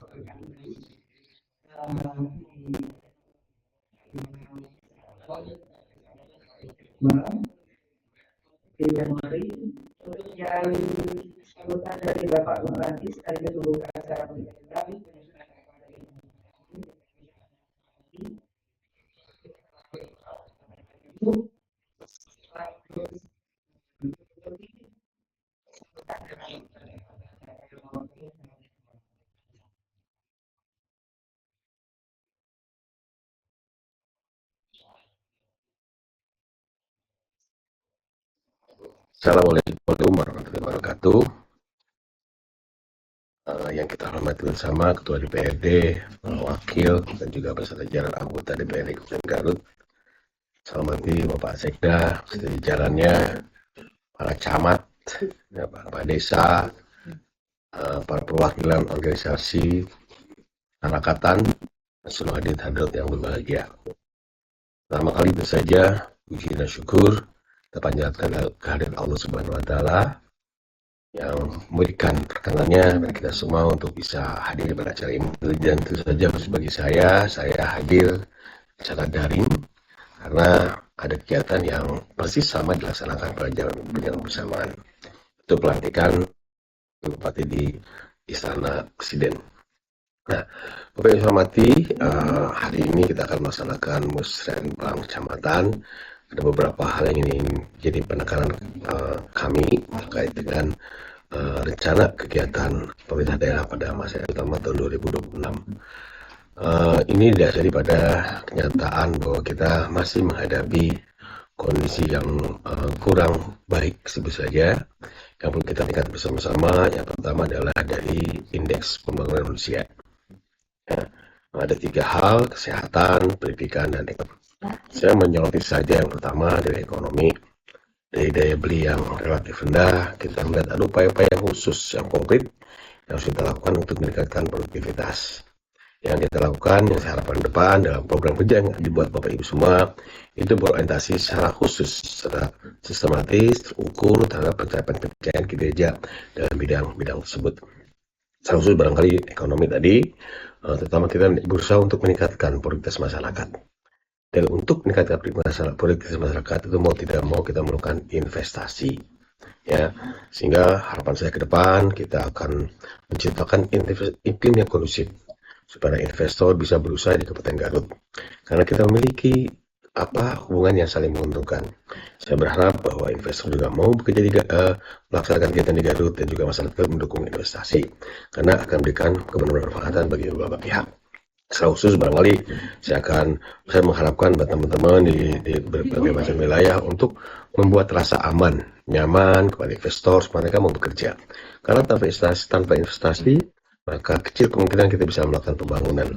di Januari, yang sambutan dari Bapak Bupati sekaligus membuka acara penjelasan. Assalamualaikum warahmatullahi wabarakatuh. Yang kita hormati bersama Ketua DPRD, Wakil, dan juga beserta jajaran anggota DPRD Kabupaten Garut. Saya hormati Bapak Sekda, beserta jajarannya, para camat, Bapak Desa, para perwakilan organisasi, masyarakat, dan seluruh hadirin yang berbahagia. Pertama kali itu saja, puji dan syukur kita panjatkan kehadiran Allah Subhanahu wa Ta'ala yang memberikan perkenannya bagi kita semua untuk bisa hadir pada acara ini. Dan tentu saja bagi saya hadir secara daring karena ada kegiatan yang persis sama dilaksanakan pada jalan bersamaan. Itu pelantikan Bupati di Istana Presiden. Nah, Bapak yang saya hormati, hari ini kita akan melaksanakan musrembang kecamatan. Ada beberapa hal yang ingin jadi penekanan kami terkait dengan rencana kegiatan pemerintah daerah pada masa yang pertama tahun 2026. Ini didasari pada kenyataan bahwa kita masih menghadapi kondisi yang kurang baik sebut saja. Yang perlu kita lihat bersama-sama, yang pertama adalah dari indeks pembangunan manusia. Ya, ada 3 hal: kesehatan, pendidikan, dan ekonomi. Saya menyoroti saja yang pertama dari ekonomi. Dari daya beli yang relatif rendah, kita melihat ada upaya-upaya khusus yang konkret yang harus kita lakukan untuk meningkatkan produktivitas. Yang kita lakukan, yang saya harapkan depan dalam program kerja yang dibuat Bapak Ibu semua, itu berorientasi secara khusus, secara sistematis, terukur terhadap pencapaian kinerja dalam bidang tersebut. Secara khusus barangkali ekonomi tadi, terutama kita berusaha untuk meningkatkan produktivitas masyarakat. Dan untuk meningkatkan produktivitas masyarakat itu mau tidak mau kita melakukan investasi. Ya, sehingga harapan saya ke depan kita akan menciptakan iklim yang kondusif supaya investor bisa berusaha di Kabupaten Garut. Karena kita memiliki hubungan yang saling menguntungkan. Saya berharap bahwa investor juga mau bekerja melaksanakan kegiatan di Garut dan juga masyarakat mendukung investasi karena akan memberikan kebermanfaatan bagi beberapa pihak. Secara khusus barangkali saya mengharapkan teman-teman di berbagai macam wilayah untuk membuat rasa aman, nyaman kepada investor supaya mereka mau bekerja. Karena tanpa investasi maka kecil kemungkinan kita bisa melakukan pembangunan.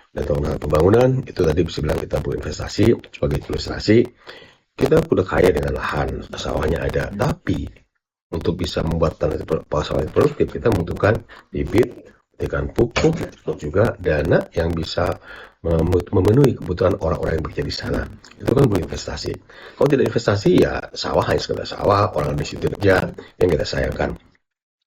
Dan pembangunan itu tadi bisa bilang kita perlu investasi. Sebagai ilustrasi, kita udah kaya dengan lahan, sawahnya ada, tapi untuk bisa membuat sawah produktif kita membutuhkan bibit, membutuhkan pupuk, dan juga dana yang bisa memenuhi kebutuhan orang-orang yang bekerja di sana. Itu kan perlu investasi. Kalau tidak investasi ya sawah hanya sekedar sawah, orang di situ kerja yang kita sayangkan.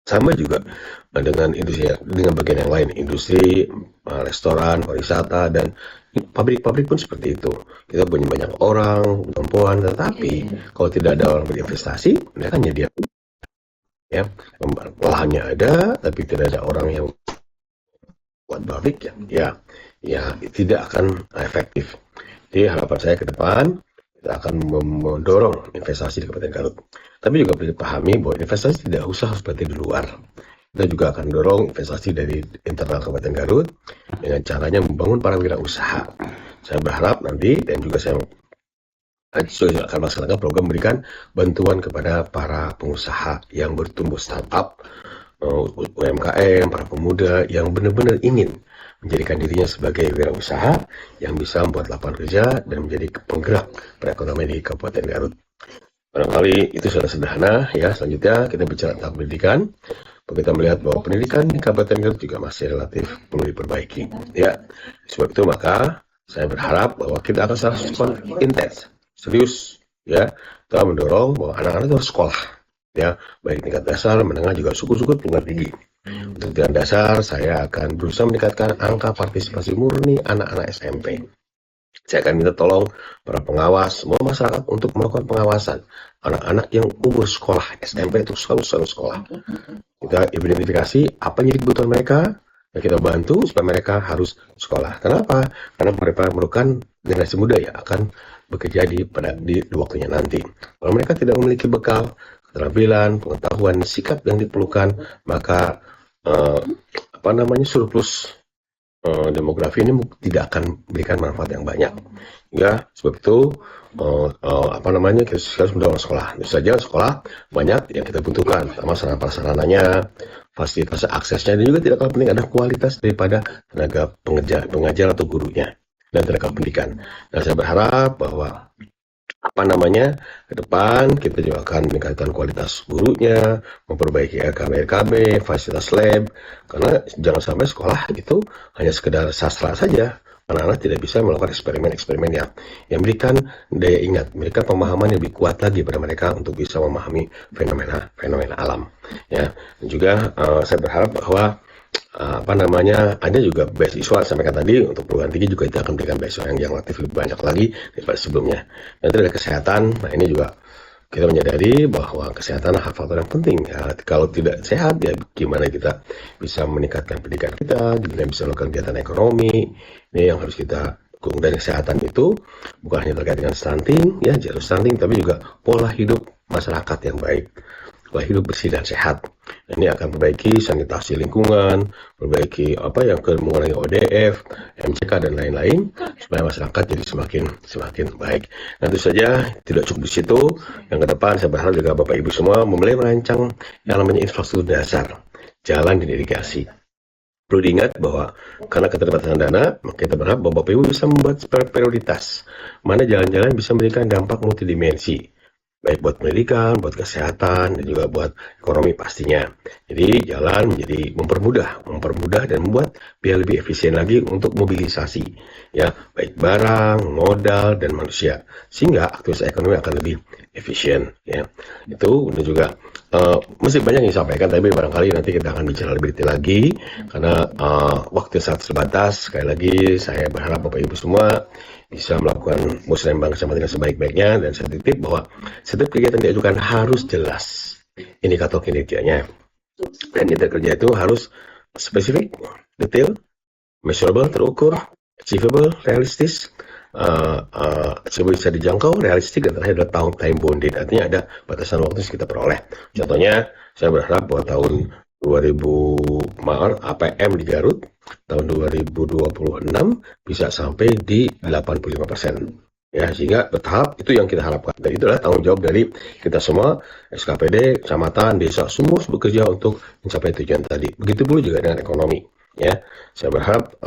Sama juga dengan industri, dengan bagian yang lain, industri, restoran, pariwisata, dan pabrik-pabrik pun seperti itu. Kita punya banyak orang, perempuan, tetapi kalau tidak ada orang berinvestasi, mereka nyediakan. Ya, lahannya ada, tapi tidak ada orang yang buat pabrik, ya tidak akan efektif. Jadi harapan saya ke depan, kita akan mendorong investasi di Kabupaten Garut. Tapi juga perlu dipahami bahwa investasi tidak usah seperti di luar. Kita juga akan mendorong investasi dari internal Kabupaten Garut dengan caranya membangun para wirausaha. Saya berharap nanti dan juga saya akan melaksanakan program memberikan bantuan kepada para pengusaha yang bertumbuh startup, UMKM, para pemuda yang benar-benar ingin menjadikan dirinya sebagai wirausaha yang bisa membuat lapangan kerja dan menjadi penggerak perekonomian di Kabupaten Garut. Barangkali itu sudah sederhana ya. Selanjutnya kita bicara tentang pendidikan. Kita melihat bahwa pendidikan di Kabupaten Garut juga masih relatif perlu diperbaiki. Ya, sebab itu maka saya berharap bahwa kita akan secara intens, serius, ya, kita mendorong bahwa anak-anak itu harus sekolah, ya, baik tingkat dasar, menengah juga syukur-syukur tingkat tinggi. Untuk tingkat dasar, saya akan berusaha meningkatkan angka partisipasi murni anak-anak SMP. Saya akan minta tolong para pengawas, semua masyarakat untuk melakukan pengawasan anak-anak yang umur sekolah SMP itu selalu sekolah. Kita identifikasi apa yang jadi kebutuhan mereka, dan kita bantu supaya mereka harus sekolah. Kenapa? Karena mereka merupakan generasi muda yang akan bekerja di waktunya nanti. Kalau mereka tidak memiliki bekal, keterampilan, pengetahuan, sikap yang diperlukan, maka surplus demografi ini tidak akan memberikan manfaat yang banyak. Ya, sebab itu kita harus mendorong sekolah. Tentu saja sekolah banyak yang kita butuhkan, sama sarana-prasarananya, fasilitas aksesnya, dan juga tidak kalah penting ada kualitas daripada tenaga pengajar atau gurunya dan tenaga pendidikan. Dan saya berharap bahwa ke depan kita juga akan meningkatkan kualitas gurunya, memperbaiki RKB, fasilitas lab, karena jangan sampai sekolah itu hanya sekedar sastra saja. Anak-anak tidak bisa melakukan eksperimen-eksperimen yang memberikan daya ingat, memberikan pemahaman yang lebih kuat lagi pada mereka untuk bisa memahami fenomena alam. Ya, dan juga saya berharap bahwa ada juga beasiswa, sampaikan tadi untuk perguruan tinggi juga kita akan berikan beasiswa yang relatif lebih banyak lagi daripada sebelumnya. Dan dari kesehatan, nah ini juga kita menyadari bahwa kesehatan adalah faktor yang penting. Ya, kalau tidak sehat, ya gimana kita bisa meningkatkan pendidikan kita, gimana bisa melakukan kegiatan ekonomi, ini yang harus kita dukung. Dan kesehatan itu bukan hanya terkait dengan stunting, ya jalur stunting, tapi juga pola hidup masyarakat yang baik. Pola hidup bersih dan sehat. Ini akan perbaiki sanitasi lingkungan, perbaiki mengurangi ODF, MCK dan lain-lain supaya masyarakat jadi semakin baik. Tentu saja tidak cukup di situ. Yang ke depan saya berharap juga Bapak Ibu semua mulai merancang yang namanya infrastruktur dasar, jalan dan irigasi. Perlu diingat bahwa karena keterbatasan dana, maka kita berharap bahwa Bapak Ibu bisa membuat prioritas mana jalan-jalan bisa memberikan dampak multidimensi. baik buat pendidikan, buat kesehatan, dan juga buat ekonomi pastinya. Jadi jalan menjadi mempermudah dan membuat biar lebih efisien lagi untuk mobilisasi, ya baik barang, modal, dan manusia, sehingga aktivitas ekonomi akan lebih efisien. Ya, itu dan juga masih banyak yang disampaikan, tapi barangkali nanti kita akan bicara lebih detail lagi karena waktu sangat terbatas. Sekali lagi, saya berharap Bapak Ibu semua bisa melakukan musrembang sama dengan sebaik-baiknya, dan saya titip bahwa setiap kegiatan diajukan harus jelas indikator kinerjanya, dan indikator kerja itu harus spesifik, detail, measurable, terukur, achievable, realistis, bisa dijangkau, realistik, dan terakhir adalah time bounded, artinya ada batasan waktu yang kita peroleh. Contohnya, saya berharap bahwa tahun 2000 APM di Garut tahun 2026 bisa sampai di 85%. Ya, sehingga bertahap itu yang kita harapkan. Dan itulah tanggung jawab dari kita semua, SKPD, kecamatan, desa, semua bekerja untuk mencapai tujuan tadi. Begitu pula juga dengan ekonomi. Ya, saya berharap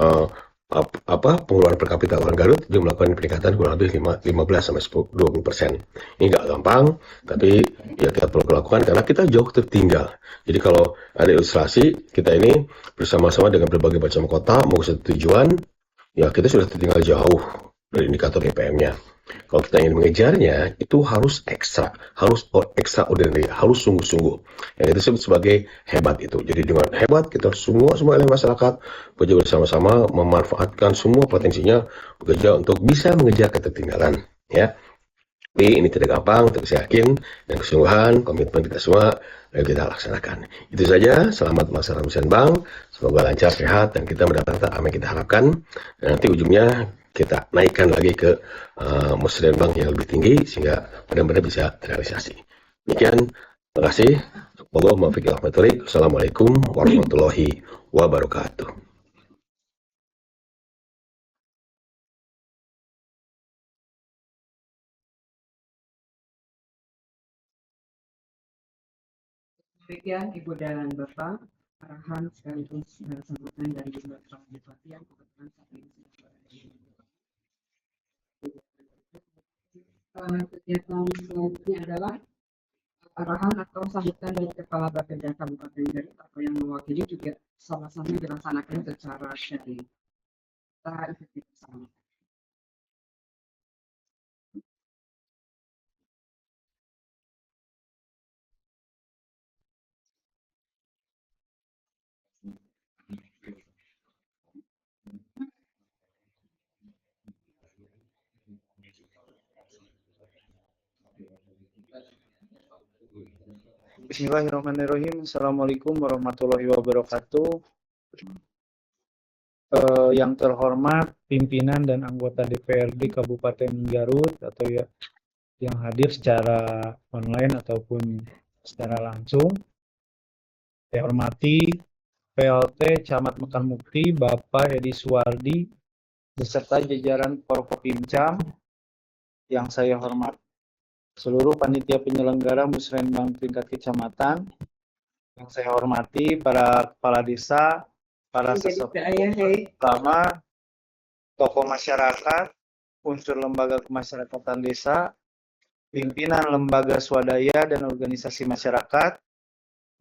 pengeluaran per kapita orang Garut juga melakukan peningkatan kurang lebih 15 sampai 20%. Ini nggak gampang, tapi ya kita perlu lakukan karena kita jauh tertinggal. Jadi kalau ada ilustrasi, kita ini bersama-sama dengan berbagai macam kota mau ke satu tujuan, ya kita sudah tertinggal jauh dari indikator IPM-nya. Kalau kita ingin mengejarnya, itu harus harus extraordinary, harus sungguh-sungguh. Yang itu disebut sebagai hebat itu. Jadi dengan hebat, kita semua elemen masyarakat bekerja bersama-sama, memanfaatkan semua potensinya, bekerja untuk bisa mengejar ketertinggalan. Ya, tapi ini tidak gampang, tapi saya yakin dan kesungguhan, komitmen kita semua, ayo kita laksanakan. Itu saja, selamat melaksanakan musrenbang, semoga lancar, sehat, dan kita mendapatkan apa yang kita harapkan. Dan nanti ujungnya kita naikkan lagi ke musrenbang yang lebih tinggi, sehingga benar-benar bisa terrealisasi. Demikian, terima kasih. Assalamualaikum warahmatullahi wabarakatuh. Demikian Ibu dan Bapak, arahan sekaligus sambutan dari Bapak Bupati yang kebetulan saat ini sudah berada. Kegiatan selanjutnya adalah arahan atau sambutan dari Kepala Bapeda Kabupaten Garut atau yang mewakili juga sama-sama dilaksanakan secara daring. Kita ikuti bersama. Bismillahirrahmanirrahim. Assalamualaikum warahmatullahi wabarakatuh. Yang terhormat pimpinan dan anggota DPRD Kabupaten Garut atau ya yang hadir secara online ataupun secara langsung. Saya hormati PLT Camat Mekar Mukti Bapak Edi Suwardi beserta jajaran Forkopimcam yang saya hormati. Seluruh panitia penyelenggara musrenbang tingkat kecamatan yang saya hormati, para kepala desa, para sesepuh ulama, tokoh masyarakat, unsur lembaga kemasyarakatan desa, pimpinan lembaga swadaya dan organisasi masyarakat,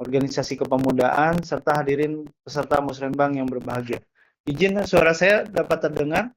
organisasi kepemudaan, serta hadirin peserta musrenbang yang berbahagia. Izin suara saya dapat terdengar?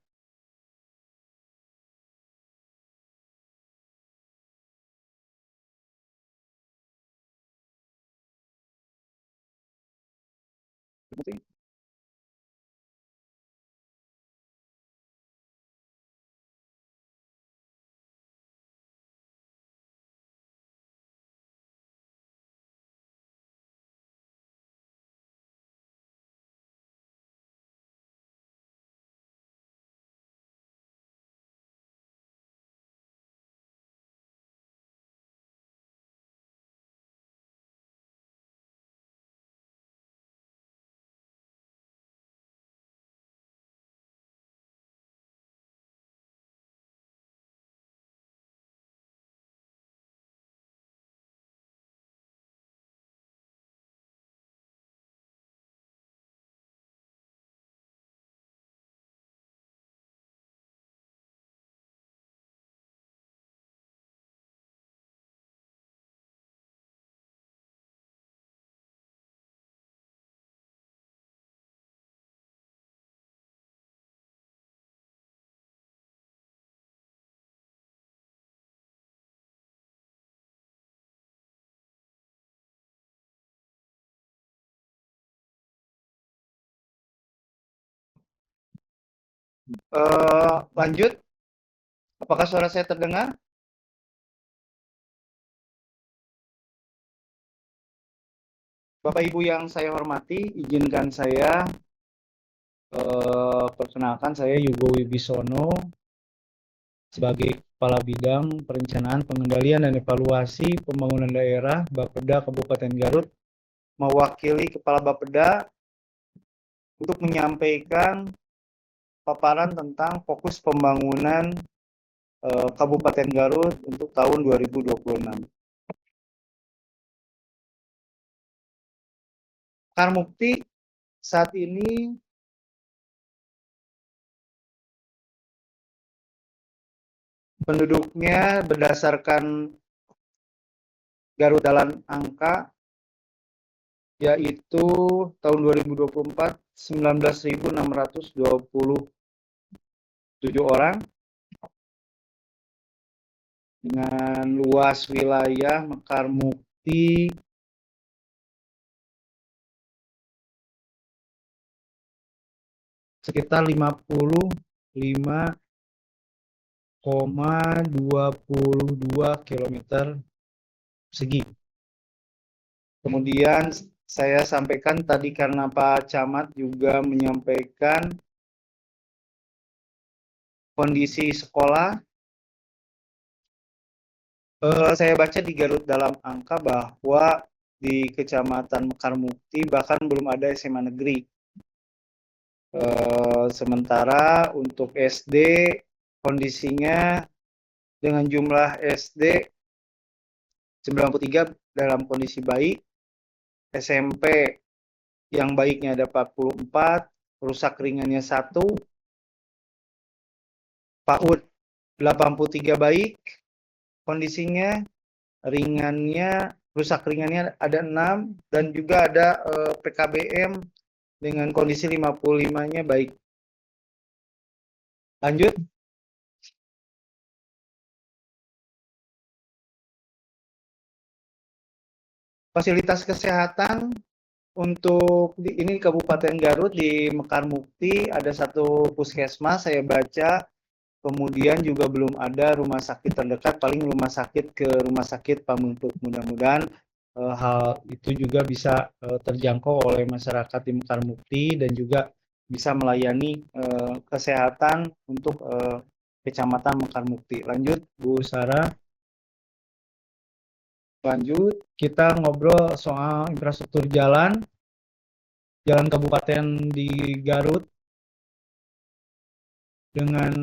Lanjut, apakah suara saya terdengar? Bapak Ibu yang saya hormati, izinkan saya perkenalkan, saya Yugo Wibisono sebagai Kepala Bidang Perencanaan, Pengendalian, dan Evaluasi Pembangunan Daerah Bapeda Kabupaten Garut, mewakili Kepala Bapeda untuk menyampaikan paparan tentang fokus pembangunan Kabupaten Garut untuk tahun 2026. Karmukti saat ini penduduknya berdasarkan Garut dalam angka yaitu tahun 2024 19.627 orang dengan luas wilayah Mekarmukti sekitar 55,22 km persegi. Kemudian saya sampaikan tadi karena Pak Camat juga menyampaikan kondisi sekolah. Saya baca di Garut dalam angka bahwa di Kecamatan Mekarmukti bahkan belum ada SMA negeri. Sementara untuk SD kondisinya dengan jumlah SD 93 dalam kondisi baik, SMP yang baiknya ada 44, rusak ringannya 1, PAUD 83 baik kondisinya, rusak ringannya ada 6, dan juga ada PKBM dengan kondisi 55-nya baik. Lanjut. Fasilitas kesehatan untuk ini Kabupaten Garut di Mekarmukti ada 1 puskesmas saya baca, kemudian juga belum ada rumah sakit terdekat, paling rumah sakit ke Rumah Sakit Pamengpeuk. Mudah-mudahan hal itu juga bisa terjangkau oleh masyarakat di Mekarmukti dan juga bisa melayani kesehatan untuk Kecamatan Mekarmukti. Lanjut, Bu Sarah. Lanjut, kita ngobrol soal infrastruktur jalan kabupaten di Garut dengan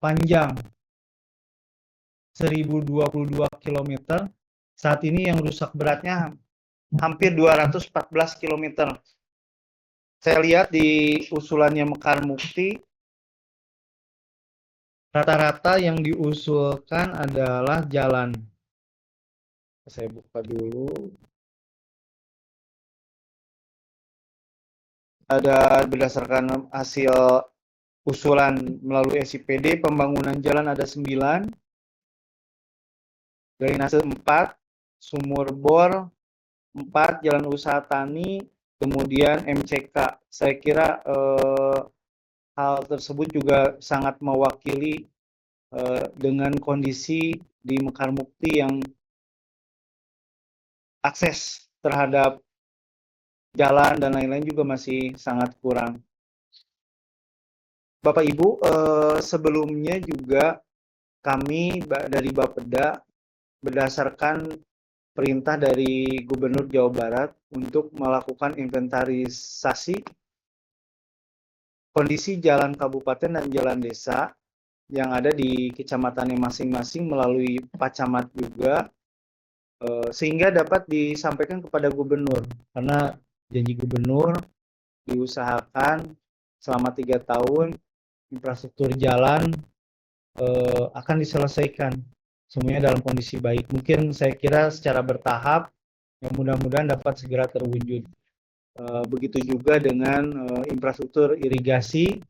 panjang 1022 km. Saat ini yang rusak beratnya hampir 214 km. Saya lihat di usulannya Mekarmukti, rata-rata yang diusulkan adalah jalan. Saya buka dulu. Ada berdasarkan hasil usulan melalui SIPD, pembangunan jalan ada 9, drainase 4, sumur bor 4, jalan usaha tani, kemudian MCK. Saya kira hal tersebut juga sangat mewakili dengan kondisi di Mekarmukti yang akses terhadap jalan dan lain-lain juga masih sangat kurang. Bapak Ibu, sebelumnya juga kami dari Bapeda berdasarkan perintah dari Gubernur Jawa Barat untuk melakukan inventarisasi kondisi jalan kabupaten dan jalan desa yang ada di kecamatannya masing-masing melalui Pak Camat juga, sehingga dapat disampaikan kepada Gubernur, karena janji Gubernur diusahakan selama 3 tahun infrastruktur jalan akan diselesaikan semuanya dalam kondisi baik. Mungkin saya kira secara bertahap yang mudah-mudahan dapat segera terwujud. Begitu juga dengan infrastruktur irigasi.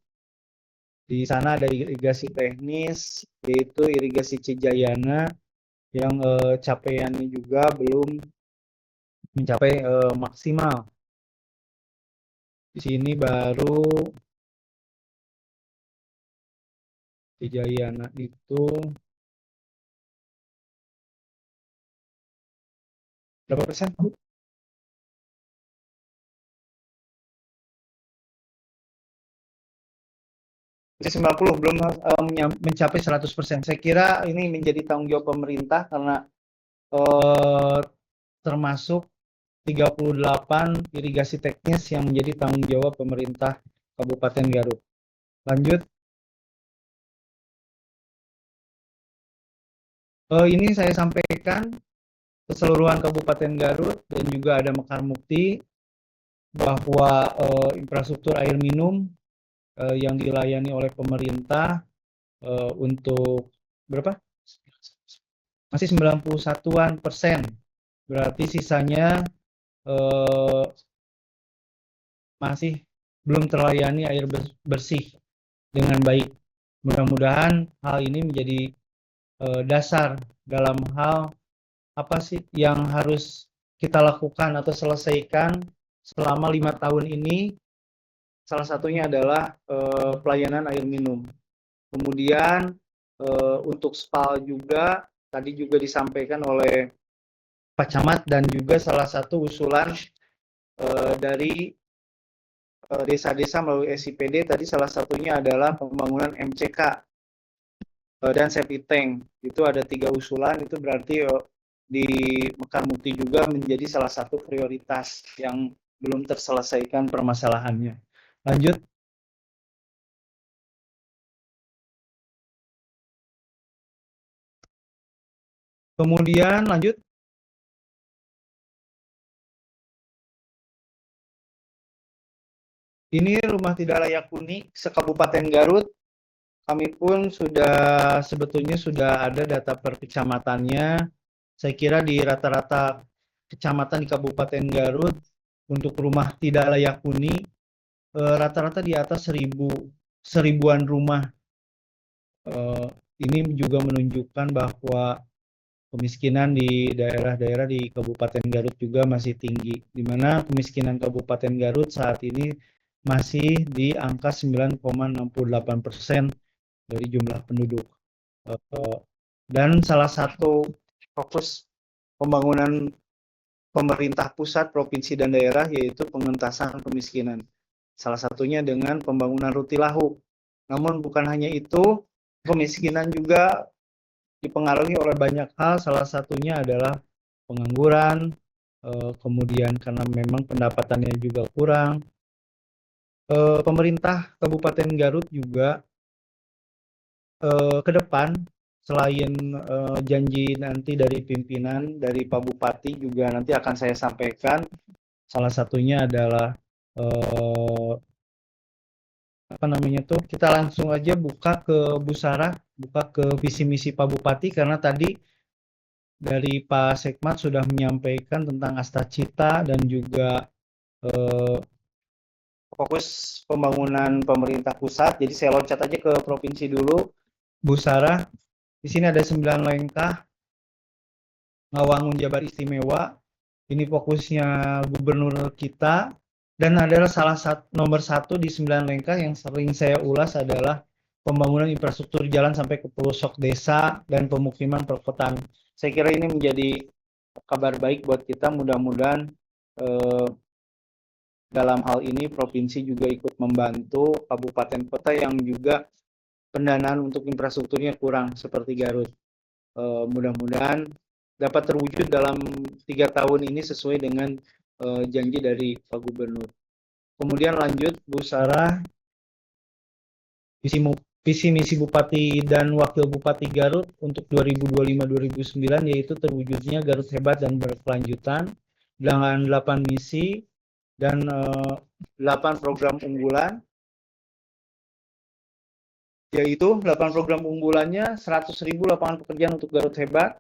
Di sana ada irigasi teknis, yaitu irigasi Cijayana yang capaiannya juga belum mencapai maksimal. Di sini baru di Jayana itu berapa persen? Masih 90, belum mencapai 100%. Saya kira ini menjadi tanggung jawab pemerintah karena termasuk 38 irigasi teknis yang menjadi tanggung jawab pemerintah Kabupaten Garut. Lanjut. Ini saya sampaikan keseluruhan Kabupaten Garut dan juga ada Mekar Mukti bahwa infrastruktur air minum yang dilayani oleh pemerintah untuk berapa? Masih 91%. Berarti sisanya masih belum terlayani air bersih dengan baik. Mudah-mudahan hal ini menjadi dasar dalam hal apa sih yang harus kita lakukan atau selesaikan selama 5 tahun ini. Salah satunya adalah pelayanan air minum. Kemudian untuk SPAL juga tadi juga disampaikan oleh Pak Camat dan juga salah satu usulan dari desa-desa melalui SIPD tadi salah satunya adalah pembangunan MCK dan septic tank. Itu ada 3 usulan, itu berarti di Mekar Mukti juga menjadi salah satu prioritas yang belum terselesaikan permasalahannya. Lanjut. Kemudian lanjut. Ini rumah tidak layak huni se-Kabupaten Garut. Kami pun sebetulnya sudah ada data per kecamatannya. Saya kira di rata-rata kecamatan di Kabupaten Garut untuk rumah tidak layak huni rata-rata di atas 1000-an rumah. Ini juga menunjukkan bahwa kemiskinan di daerah-daerah di Kabupaten Garut juga masih tinggi, di mana kemiskinan Kabupaten Garut saat ini masih di angka 9,68% dari jumlah penduduk. Dan salah satu fokus pembangunan pemerintah pusat, provinsi, dan daerah yaitu pengentasan kemiskinan. Salah satunya dengan pembangunan Rutilahu. Namun bukan hanya itu, kemiskinan juga dipengaruhi oleh banyak hal, salah satunya adalah pengangguran, kemudian karena memang pendapatannya juga kurang. Pemerintah Kabupaten Garut juga ke depan selain janji nanti dari pimpinan, dari Pak Bupati juga nanti akan saya sampaikan, salah satunya adalah kita langsung aja buka ke Busara, buka ke visi misi Pak Bupati, karena tadi dari Pak Sekmat sudah menyampaikan tentang Astacita dan juga fokus pembangunan pemerintah pusat. Jadi saya loncat aja ke provinsi dulu. Busara, di sini ada 9 lengkah Ngawangun Jabar Istimewa. Ini fokusnya gubernur kita. Dan adalah nomor 1 di 9 lengkah yang sering saya ulas adalah pembangunan infrastruktur jalan sampai ke pelosok desa dan pemukiman perkotaan. Saya kira ini menjadi kabar baik buat kita. Mudah-mudahan dalam hal ini provinsi juga ikut membantu kabupaten kota yang juga pendanaan untuk infrastrukturnya kurang seperti Garut. Mudah-mudahan dapat terwujud dalam 3 tahun ini sesuai dengan janji dari Pak Gubernur. Kemudian lanjut Busara, visi misi Bupati dan Wakil Bupati Garut untuk 2025-2029 yaitu terwujudnya Garut hebat dan berkelanjutan dengan 8 misi dan 8 program unggulan, yaitu 8 program unggulannya 100.000 lapangan pekerjaan untuk Garut hebat,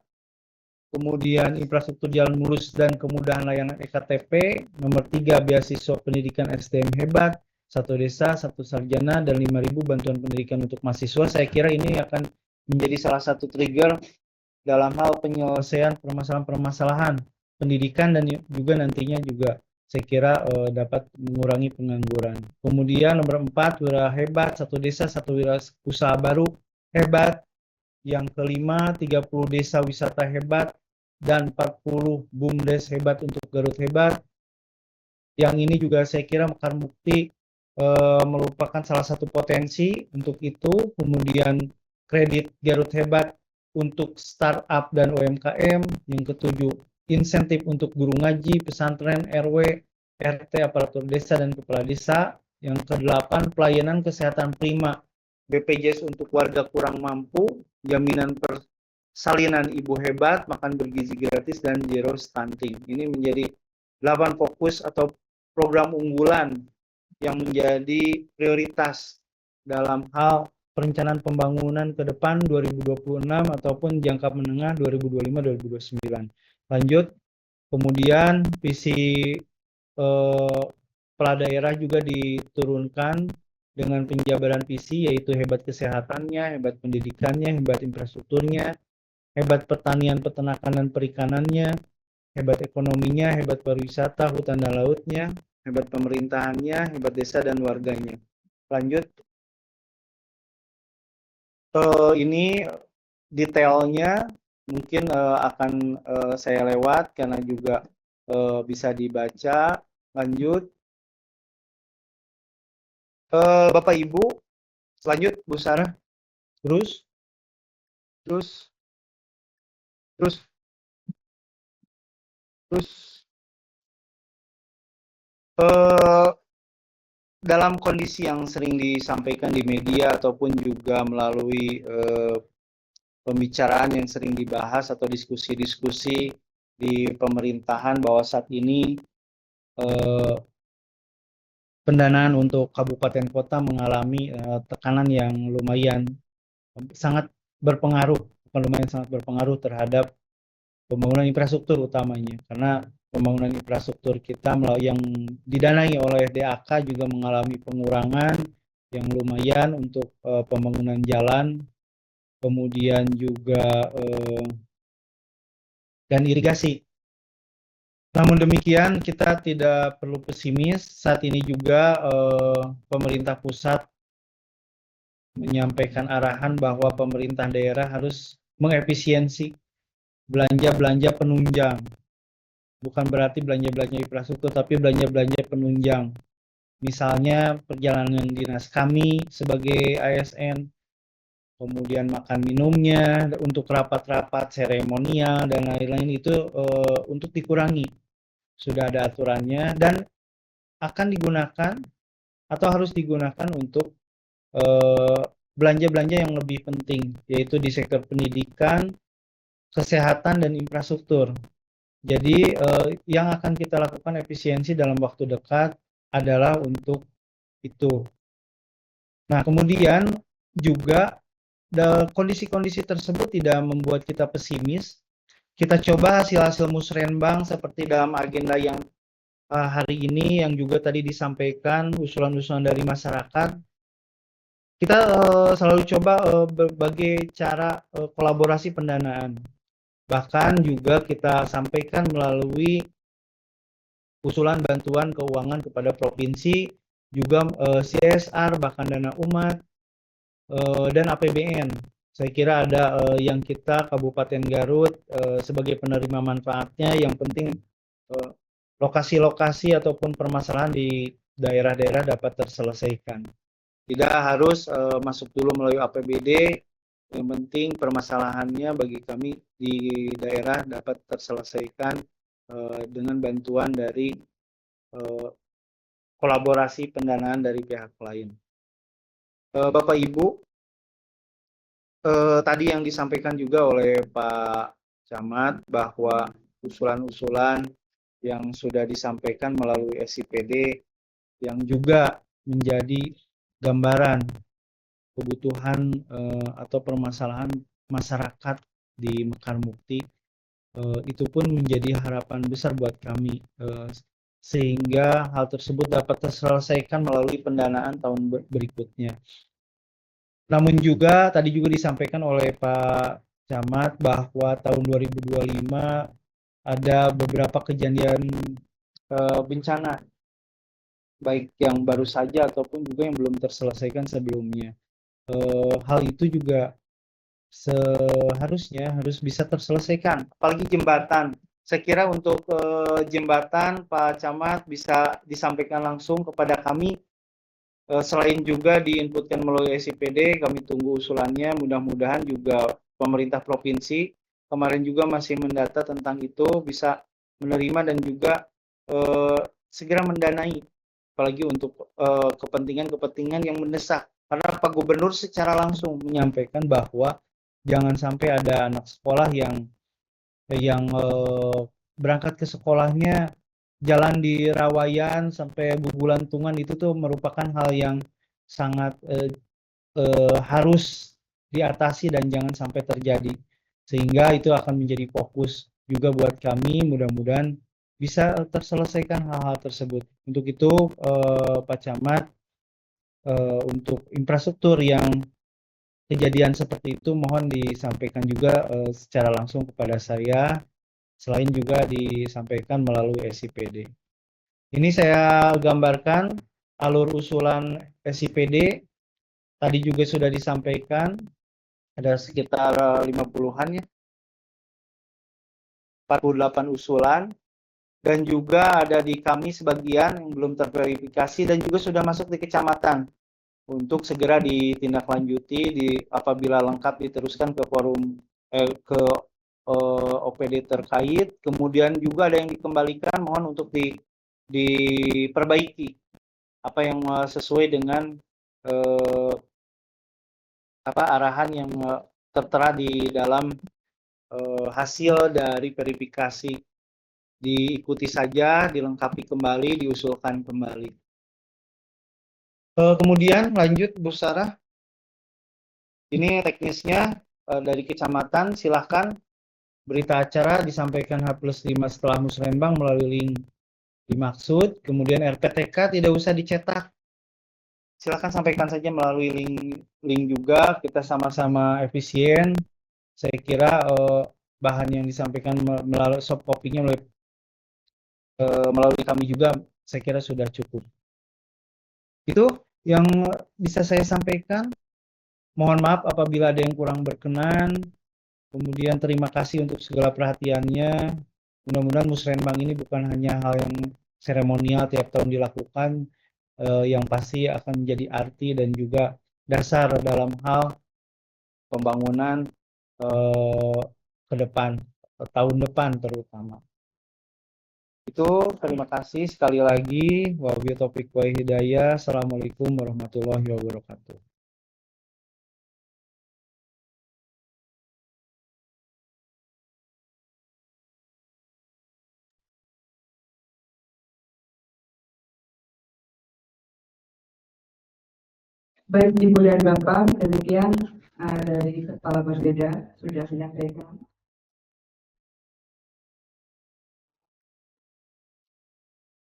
kemudian infrastruktur jalan mulus dan kemudahan layanan EKTP, nomor 3 beasiswa pendidikan SDM hebat, 1 desa, 1 sarjana, dan 5.000 bantuan pendidikan untuk mahasiswa. Saya kira ini akan menjadi salah satu trigger dalam hal penyelesaian permasalahan-permasalahan pendidikan dan juga nantinya juga saya kira dapat mengurangi pengangguran. Kemudian nomor 4, wira hebat, 1 desa, 1 wira usaha baru, hebat. Yang kelima, 30 desa wisata hebat dan 40 BUMDes hebat untuk Garut hebat. Yang ini juga saya kira Mekar Mukti merupakan salah satu potensi untuk itu. Kemudian kredit Garut hebat untuk startup dan UMKM. Yang ketujuh, insentif untuk guru ngaji, pesantren, RW, RT, aparatur desa, dan kepala desa. Yang kedelapan, pelayanan kesehatan prima BPJS untuk warga kurang mampu, jaminan persalinan ibu hebat, makan bergizi gratis, dan zero stunting. Ini menjadi 8 fokus atau program unggulan yang menjadi prioritas dalam hal perencanaan pembangunan ke depan 2026 ataupun jangka menengah 2025-2029. Lanjut, kemudian visi kepala daerah juga diturunkan dengan penjabaran visi, yaitu hebat kesehatannya, hebat pendidikannya, hebat infrastrukturnya, hebat pertanian, peternakan, dan perikanannya, hebat ekonominya, hebat pariwisata, hutan dan lautnya, hebat pemerintahannya, hebat desa dan warganya. Lanjut, ini detailnya mungkin akan saya lewat karena juga bisa dibaca. Lanjut, Bapak Ibu, lanjut Bu Sarah, terus dalam kondisi yang sering disampaikan di media ataupun juga melalui pembicaraan yang sering dibahas atau diskusi-diskusi di pemerintahan bahwa saat ini pendanaan untuk kabupaten kota mengalami tekanan yang lumayan sangat berpengaruh, sangat berpengaruh terhadap pembangunan infrastruktur utamanya, karena pembangunan infrastruktur kita yang didanai oleh DAK juga mengalami pengurangan yang lumayan untuk pembangunan jalan, kemudian juga dan irigasi. Namun demikian, kita tidak perlu pesimis. Saat ini juga pemerintah pusat menyampaikan arahan bahwa pemerintah daerah harus mengefisiensi belanja-belanja penunjang. Bukan berarti belanja-belanja infrastruktur, tapi belanja-belanja penunjang. Misalnya perjalanan dinas kami sebagai ASN, kemudian makan minumnya, untuk rapat-rapat seremonial dan lain-lain itu untuk dikurangi. Sudah ada aturannya dan akan digunakan atau harus digunakan untuk belanja-belanja yang lebih penting, yaitu di sektor pendidikan, kesehatan, dan infrastruktur. Jadi yang akan kita lakukan efisiensi dalam waktu dekat adalah untuk itu. Nah, kemudian juga kondisi-kondisi tersebut tidak membuat kita pesimis. Kita coba hasil-hasil musrenbang seperti dalam agenda yang hari ini yang juga tadi disampaikan usulan-usulan dari masyarakat. Kita selalu coba berbagai cara kolaborasi pendanaan. Bahkan juga kita sampaikan melalui usulan bantuan keuangan kepada provinsi, juga CSR, bahkan dana umat, dan APBN. Saya kira ada yang kita Kabupaten Garut sebagai penerima manfaatnya. Yang penting lokasi-lokasi ataupun permasalahan di daerah-daerah dapat terselesaikan. Tidak harus masuk dulu melalui APBD. Yang penting permasalahannya bagi kami di daerah dapat terselesaikan dengan bantuan dari kolaborasi pendanaan dari pihak lain. Bapak Ibu, tadi yang disampaikan juga oleh Pak Camat bahwa usulan-usulan yang sudah disampaikan melalui SIPD yang juga menjadi gambaran kebutuhan atau permasalahan masyarakat di Mekar Mukti, itu pun menjadi harapan besar buat kami, sehingga hal tersebut dapat terselesaikan melalui pendanaan tahun berikutnya. Namun juga tadi juga disampaikan oleh Pak Camat bahwa tahun 2025 ada beberapa kejadian bencana, baik yang baru saja ataupun juga yang belum terselesaikan sebelumnya. Hal itu juga seharusnya harus bisa terselesaikan, apalagi jembatan. Saya kira untuk jembatan Pak Camat bisa disampaikan langsung kepada kami. Selain juga diinputkan melalui SIPD, kami tunggu usulannya. Mudah-mudahan juga pemerintah provinsi kemarin juga masih mendata tentang itu, bisa menerima dan juga segera mendanai, apalagi untuk kepentingan-kepentingan yang mendesak. Karena Pak Gubernur secara langsung menyampaikan bahwa jangan sampai ada anak sekolah yang berangkat ke sekolahnya jalan di Rawayan sampai Bubulantungan, itu tuh merupakan hal yang sangat harus diatasi dan jangan sampai terjadi, sehingga itu akan menjadi fokus juga buat kami. Mudah-mudahan bisa terselesaikan hal-hal tersebut. Untuk itu Pak Camat, untuk infrastruktur yang kejadian seperti itu mohon disampaikan juga secara langsung kepada saya, selain juga disampaikan melalui SIPD. Ini saya gambarkan alur usulan SIPD. Tadi juga sudah disampaikan, ada sekitar 50-an ya, 48 usulan, dan juga ada di kami sebagian yang belum terverifikasi dan juga sudah masuk di kecamatan untuk segera ditindaklanjuti apabila lengkap diteruskan ke forum ke OPD terkait. Kemudian juga ada yang dikembalikan, mohon untuk diperbaiki apa yang sesuai dengan arahan yang tertera di dalam hasil dari verifikasi. Diikuti saja, dilengkapi kembali, diusulkan kembali. Kemudian lanjut Bu Sarah, ini teknisnya dari kecamatan. Silahkan berita acara disampaikan H+5 setelah musrembang melalui link dimaksud. Kemudian RPTK tidak usah dicetak, silahkan sampaikan saja melalui link juga. Kita sama-sama efisien. Saya kira bahan yang disampaikan melalui soft copy-nya melalui kami juga saya kira sudah cukup. Itu yang bisa saya sampaikan. Mohon maaf apabila ada yang kurang berkenan. Kemudian terima kasih untuk segala perhatiannya. Mudah-mudahan musrembang ini bukan hanya hal yang seremonial tiap tahun dilakukan, yang pasti akan menjadi arti dan juga dasar dalam hal pembangunan ke depan, tahun depan terutama. Itu terima kasih sekali lagi. Wabillahi taufiq wal hidayah. Assalamualaikum warahmatullahi wabarakatuh. Baik Ibu dan Bapak, demikian dari Kepala Baspeda sudah menyampaikan.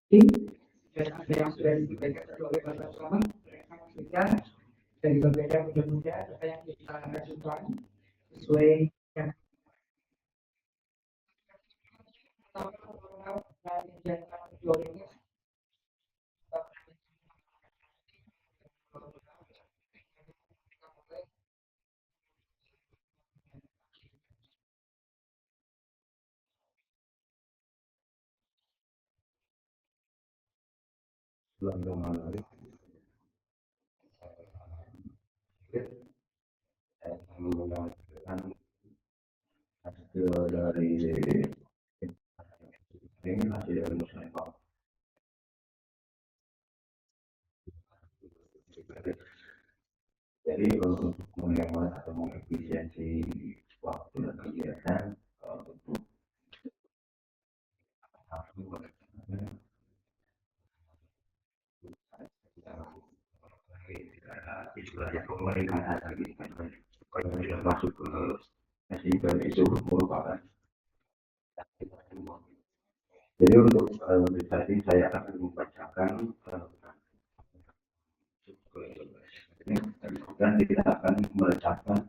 Ada yang sudah disampaikan oleh Bapak Selamat, dari berbeda mudah-mudahan apa yang kita ajukan sesuai yang menggunakan hasil dari ini hasil dari musrembang. Jadi untuk menghemat atau mengefisiensi waktu dan kegiatan untuk istilahnya pemerintahan lagi kalau sudah masuk ke SIP itu merupakan. Jadi untuk tadi saya akan membacakan dan kita akan meletakkan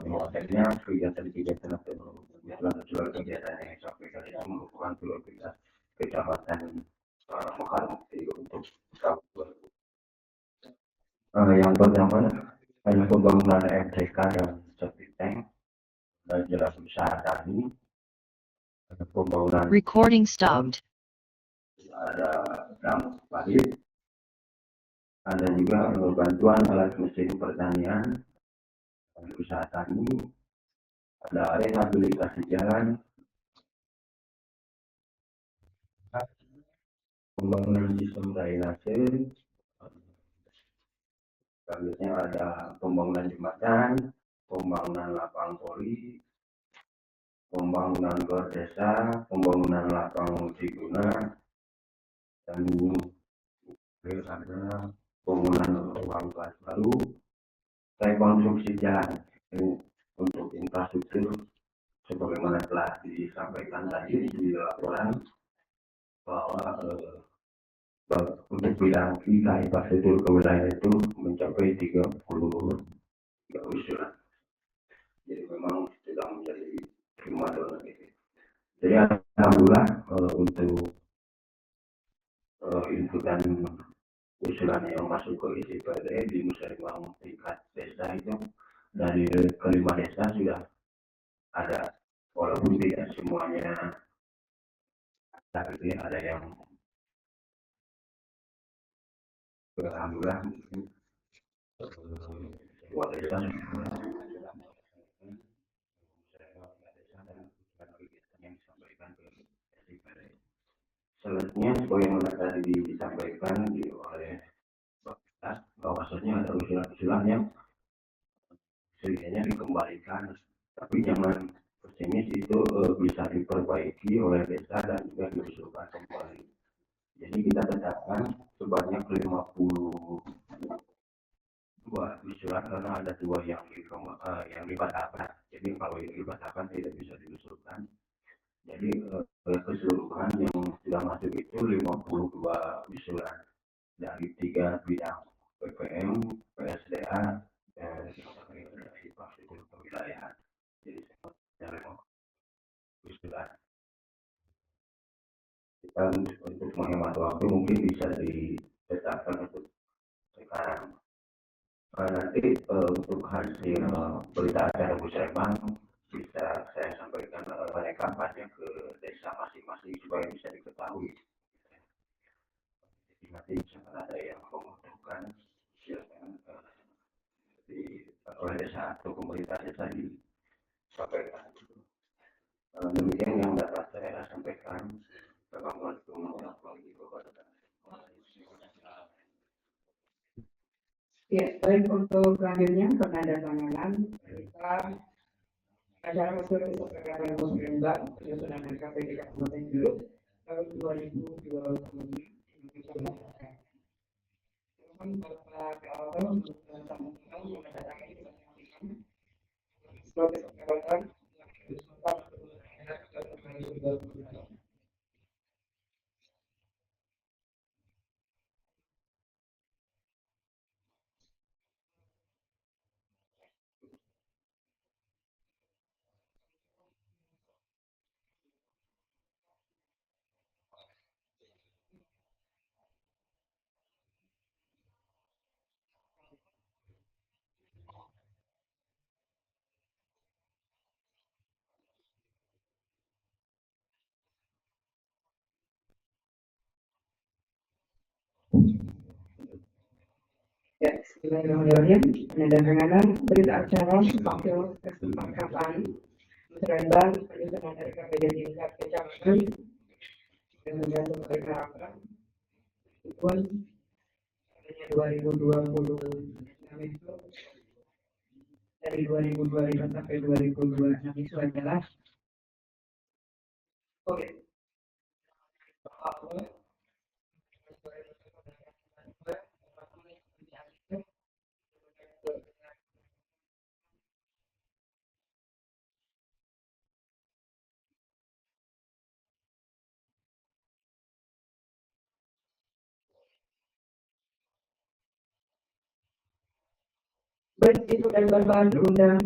maksudnya kegiatan-kegiatan atau kegiatan yang disampaikan itu merupakan prioritas kecamatan Mekarmukti untuk yang pertama adalah pembangunan MTK dan jelas usaha tani, ada pembangunan, Recording stopped. ada dampak parit, ada juga bantuan alat mesin pertanian, ada usaha tani, ada rehabilitasi jalan, pembangunan sistem drainase, selanjutnya ada pembangunan jembatan, pembangunan lapang poli, pembangunan gor desa, pembangunan lapang multiguna, dan ada pembangunan ruang kelas baru, rekonstruksi jalan. Ini untuk infrastruktur sebagaimana telah disampaikan tadi di laporan bahwa untuk bidang kita infrastruktur ke wilayah itu mencapai 33 usulan. Jadi memang sudah menjadi primadona gitu. Jadi alhamdulillah untuk inputan usulan yang masuk ke isi PRD di musyawarah tingkat desa itu dari kelima desa sudah ada, walaupun tidak semuanya tapi ada yang alhamdulillah semua desa yang disampaikan ke SIPRD. Selanjutnya sebagaimana tadi disampaikan oleh Bapak, bahwasanya ada usulan-usulan yang sebenarnya dikembalikan, tapi jangan pesimis, itu bisa diperbaiki oleh desa dan juga diusulkan kembali. Jadi kita tetapkan sebanyak 52 usulan karena ada 2 yang dibatalkan. Jadi kalau yang dibatalkan tidak bisa diusulkan. Jadi keseluruhan yang sudah masuk itu 52 usulan dari 3 bidang, PPM, PSDA, dan infrastruktur kewilayahan. Jadi semuanya 52 usulan. Kita untuk menghemat waktu mungkin bisa ditetapkan untuk sekarang. Nanti untuk hasil berita acara musyawarah bisa saya sampaikan rekapannya ke desa masing-masing supaya bisa diketahui. Jadi nanti jangan ada yang membutuhkan, silakan oleh desa atau pemerintah desa disampaikan. Demikian yang dapat saya sampaikan. Ya, baik, untuk selanjutnya penandatanganan kita acara musyawarah kesepakatan muslimah penyusunan RKPD Kabupaten Garut tahun 2020 Bapak Ketua untuk sama-sama menandatangani sebagai kesepakatan ya, bismillahirrahmanirrahim. Penandatanganan berita acara wakil kesepakatan musyawarah penyusunan RKPD tingkat kecamatan dengan menjatuh perkara pun adanya 2026 itu dari 2025 sampai 2026 itu adalah oke. Baik, itu dan bahan undang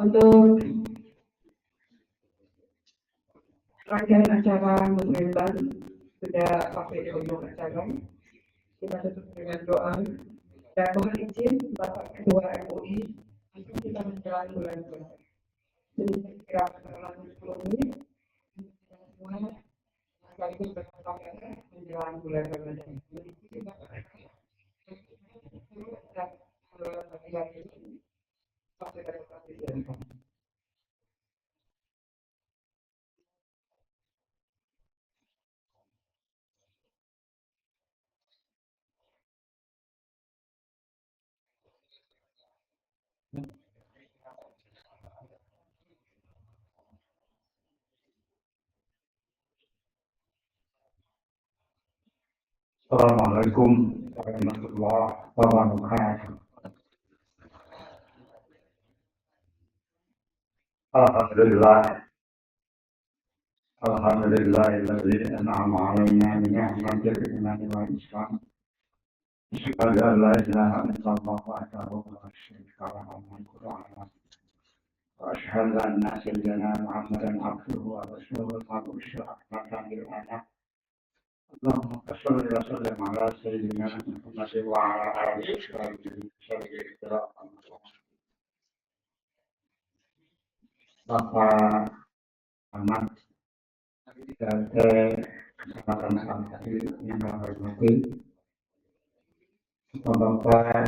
untuk rangkaian acara musyawarah sudah pakai di ujung acara. Kita tutup dengan doa. Dan mohon izin Bapak Ketua MUI untuk kita menjalani bulan puasa. Jadi saya kira setelah 10 menit kita semua sekaligus bersama menjalani bulan Ramadan. Jadi kita bagian ini sampai ke tempat. Assalamualaikum warahmatullahi wabarakatuh. Alhamdulillahilladzi an'ama 'alaina bi ni'matil iman wal islam. Asyhadu an la ilaha illallah wahdahu la syarika lahu wa asyhadu anna sayyidina Muhammadan abduhu wa rasuluhu rahmatan lil alamin. Allahumma shalli wa sallim ala sayyidina Muhammad wa ala alihi wa sahbihi Bapak Ahmad dan kesempatan tadi yang kami hormati Bapak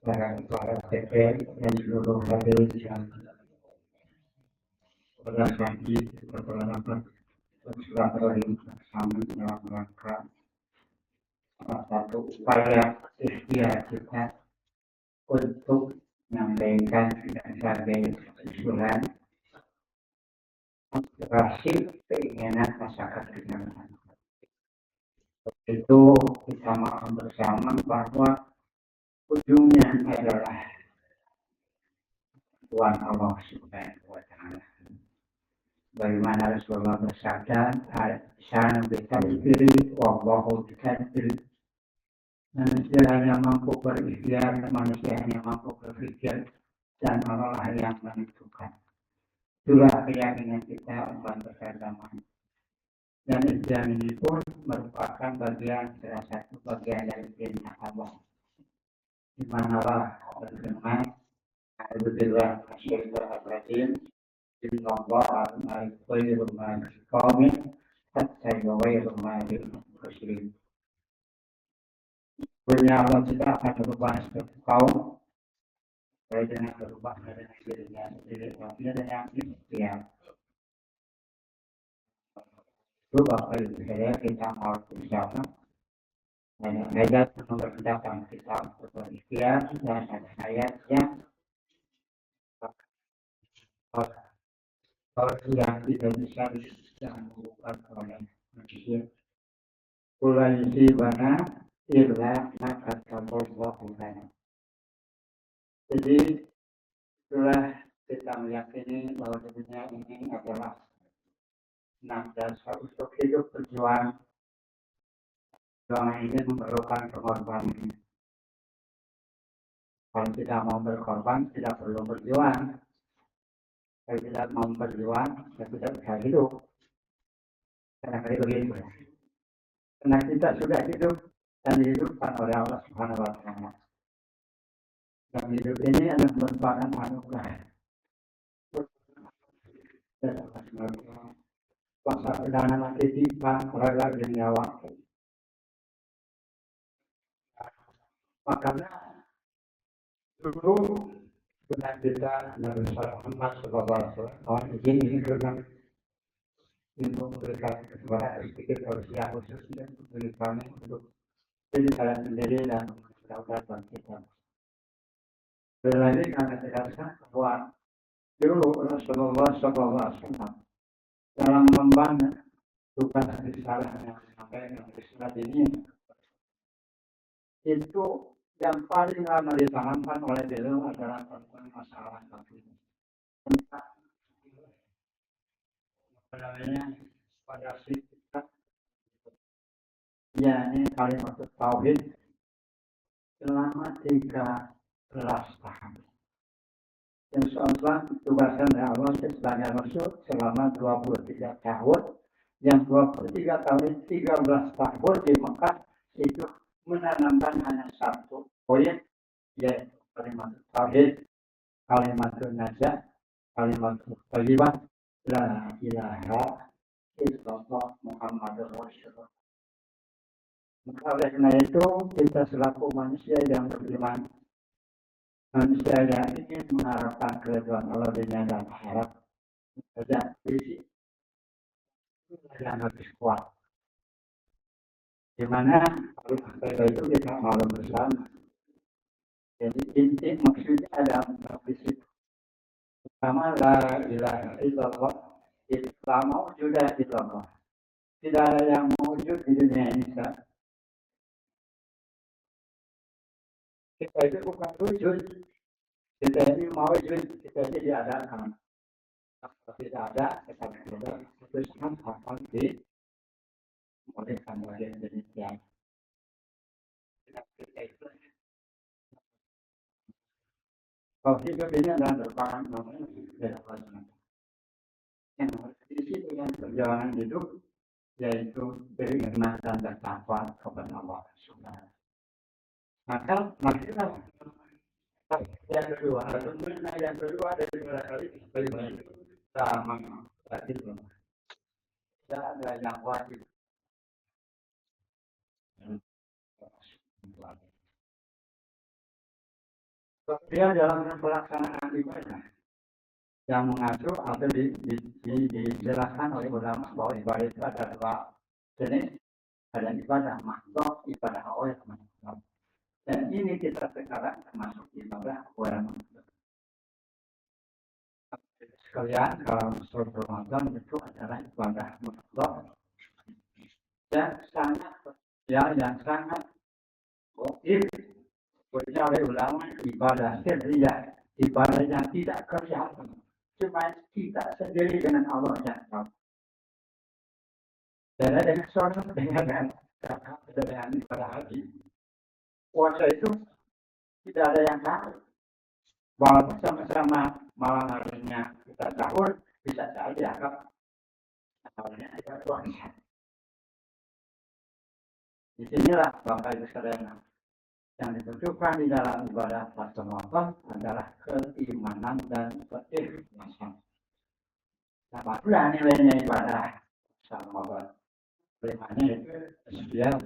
para TP dan seluruh hadirin yang berhasil berpengalaman bersilaturahim bersama dalam rangka salah satu upaya ikhtiar kita untuk menyampaikan berbagai usulan aspirasi keinginan masyarakat dengan itu kita maklum bersama bahwa ujungnya adalah Tuhan Allah Subhanahu wa Ta'ala. Bagaimana Rasulullah bersabda, "Sana bitakbiri wallahu bitakbir." Manusia hanya mampu berikhtiar, manusia hanya mampu berpikir, dan Allah lah yang menentukan. Itulah keyakinan kita umat beragama. Dan ikhtiar ini pun merupakan salah satu bagian dari perintah Allah. Di mana Allah berfirman, "A'udzubillahi minasyaitonir rajim. Inna Allaha la yughayyiru ma biqaumin hatta yughayyiru ma bi anfusihim." Punya Allah tidak akan berubah seperti kaum dengan berubah dengan dirinya sendiri, dengan ikhtiar. Itu Bapak Ibu saya kita mau bersama banyak ayat yang memperintahkan kita untuk berikhtiar dan ada ayat yang tidak bisa dilakukan oleh manusia. Kulai sibana illa makatallahu lana. Jadi setelah kita meyakini bahwa dunia ini adalah dasar untuk hidup perjuangan ini memerlukan pengorbanan. Kalau tidak mau berkorban, tidak perlu berjuang. Kalau tidak mau berjuang, ya tidak bisa hidup. Karena begitu. Karena kita sudah hidup dan dihidupkan oleh Allah Subhanahu wa Ta'ala. Dan hidup ini adalah merupakan anugerah. Kuasa perdana mati tiba rela nyawa. Makanya dulu benar kita Nabi Muhammad SAW ini dengan itu memberikan kepada sedikit usia khusus dan memberikan untuk diri kalian sendiri dan kedaulatan kita. Berlari karena tidak sah bahwa dulu Rasulullah SAW dalam membangun tugas risalah yang disampaikan di surat ini itu yang paling lama dipahamkan oleh beliau adalah tentang masalah kafir. Pada kita yakni kalimat tauhid selama 13 tahun. Insya Allah tugasnya Allah sebagai Rasul selama 23 tahun yang 23 tahun 13 tahun di Mekah itu menanamkan hanya satu poin, yaitu kalimat tauhid, kalimat najah, kalimat thayyibah, la ilaha illallah Muhammadur Rasulullah. Maka oleh karena itu kita selaku manusia yang beriman, manusia yang ingin mengharapkan keridhaan Allah di dunia dan akhirat, saja visi yang harus kuat. Di mana kalau itu kita malam bersama. Jadi inti maksudnya adalah visi pertama la ilaha illallah, Islam mawjudah illallah. Tidak ada yang mewujud di dunia ini. Kita itu bukan wujud, kita ini mewujud, kita ini diadakan. Kalau tidak ada, kita tidak putuskan apa di membolehkan bagian demikian. Kita itu kalau hidup ini adalah merupakan namanya beda pelajaran. Yang berisi dengan perjalanan hidup yaitu beriman dan bertakwa kepada Allah Subhanahu. Maka marilah yang kedua dari barangkali beriman itu sama berarti belum. Tidak ada yang wajib. Kemudian dalam pelaksanaan ibadah yang mengatur atau dijelaskan oleh ulama bahwa ibadah itu ada dua jenis, ada ibadah makhluk, ibadah oleh makhluk. Dan ini kita sekarang termasuk ibadah oleh makhluk. Sekalian dalam surat Ramadan itu adalah ibadah makhluk dan yang sangat wajib punya oleh ulama ibadah sirriyah, ibadah yang tidak kelihatan, cuma kita sendiri dengan Allah yang tahu. Dan ada yang soal dengan ibadah haji. Puasa itu tidak ada yang tahu. Walaupun sama-sama malam harinya kita sahur, bisa saja kan awalnya kita puasa. Disinilah Bapak Ibu sekalian, yang dibutuhkan di dalam ibadah puasa Ramadan adalah keimanan dan keikhlasan. Nah, itulah nilainya ibadah puasa Ramadan. Bagaimana itu sesuai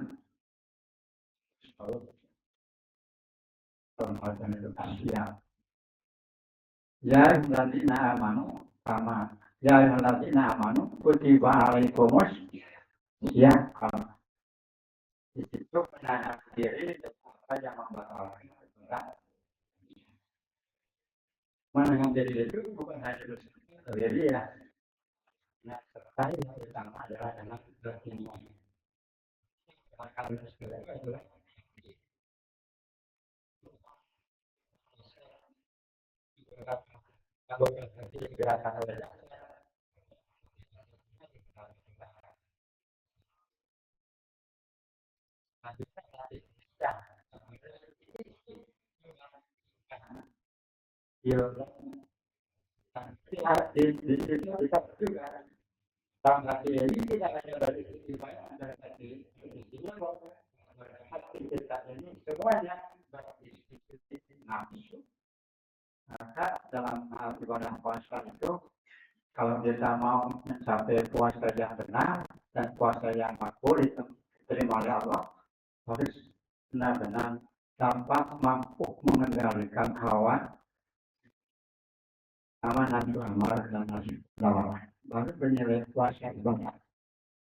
Ramadan itu kasihan. Ya alladzina amanu kama ya alladzina amanu kutiba alaikumus syiyam. Di situ menahan diri apa yang membatalkan ibadah. Menahan diri itu bukan hanya diri ya. Nah, serta yang utama adalah dalam beriman. Maka harus adalah kalau berarti gerakan oleh di situ kita juga dalam hati ini tidak hanya dari ibadah, dari hati isinya bahwa hati kita ini semuanya berdiskusi nafsu. Maka dalam hal ibadah puasa itu, kalau kita mau mencapai puasa yang benar dan puasa yang makbul itu diterima oleh Allah, harus benar-benar dapat mampu mengendalikan hawa, nafsu amarah dan nafsu lawan. Baru bernilai puasa ibadah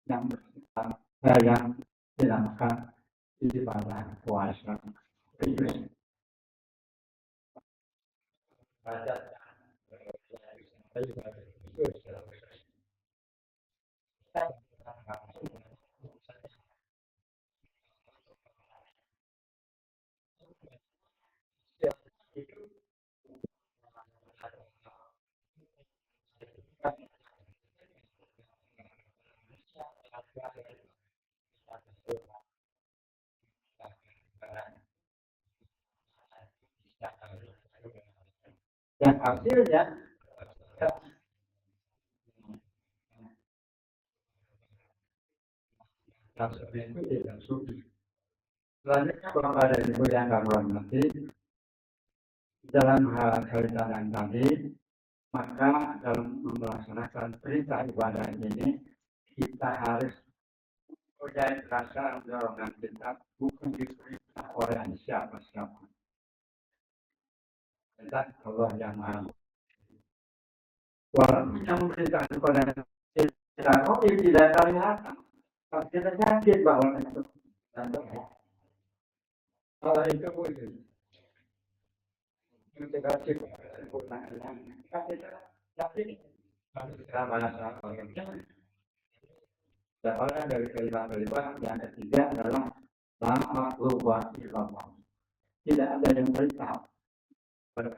yang bersifat yang dinamakan ibadah puasa. Dan hasilnya Dasarnya itu tidak suci. Selanjutnya Bapak dan Ibu yang kami hormati, dalam hal kaitan tadi, maka dalam melaksanakan perintah ibadah ini kita harus mempunyai rasa dorongan kita bukan diperintah oleh siapa-siapa. Dan Allah yang Maha. Walaupun yang memerintahkan kepada kita, tidak kelihatan. Tapi kita yakin bahwa itu kalau itu boleh. Integrasi kesempurnaan. Kita yakin harus kita merasa orang dari kelima yang ketiga adalah lama lupa ilmu. Tidak ada yang beritahu pada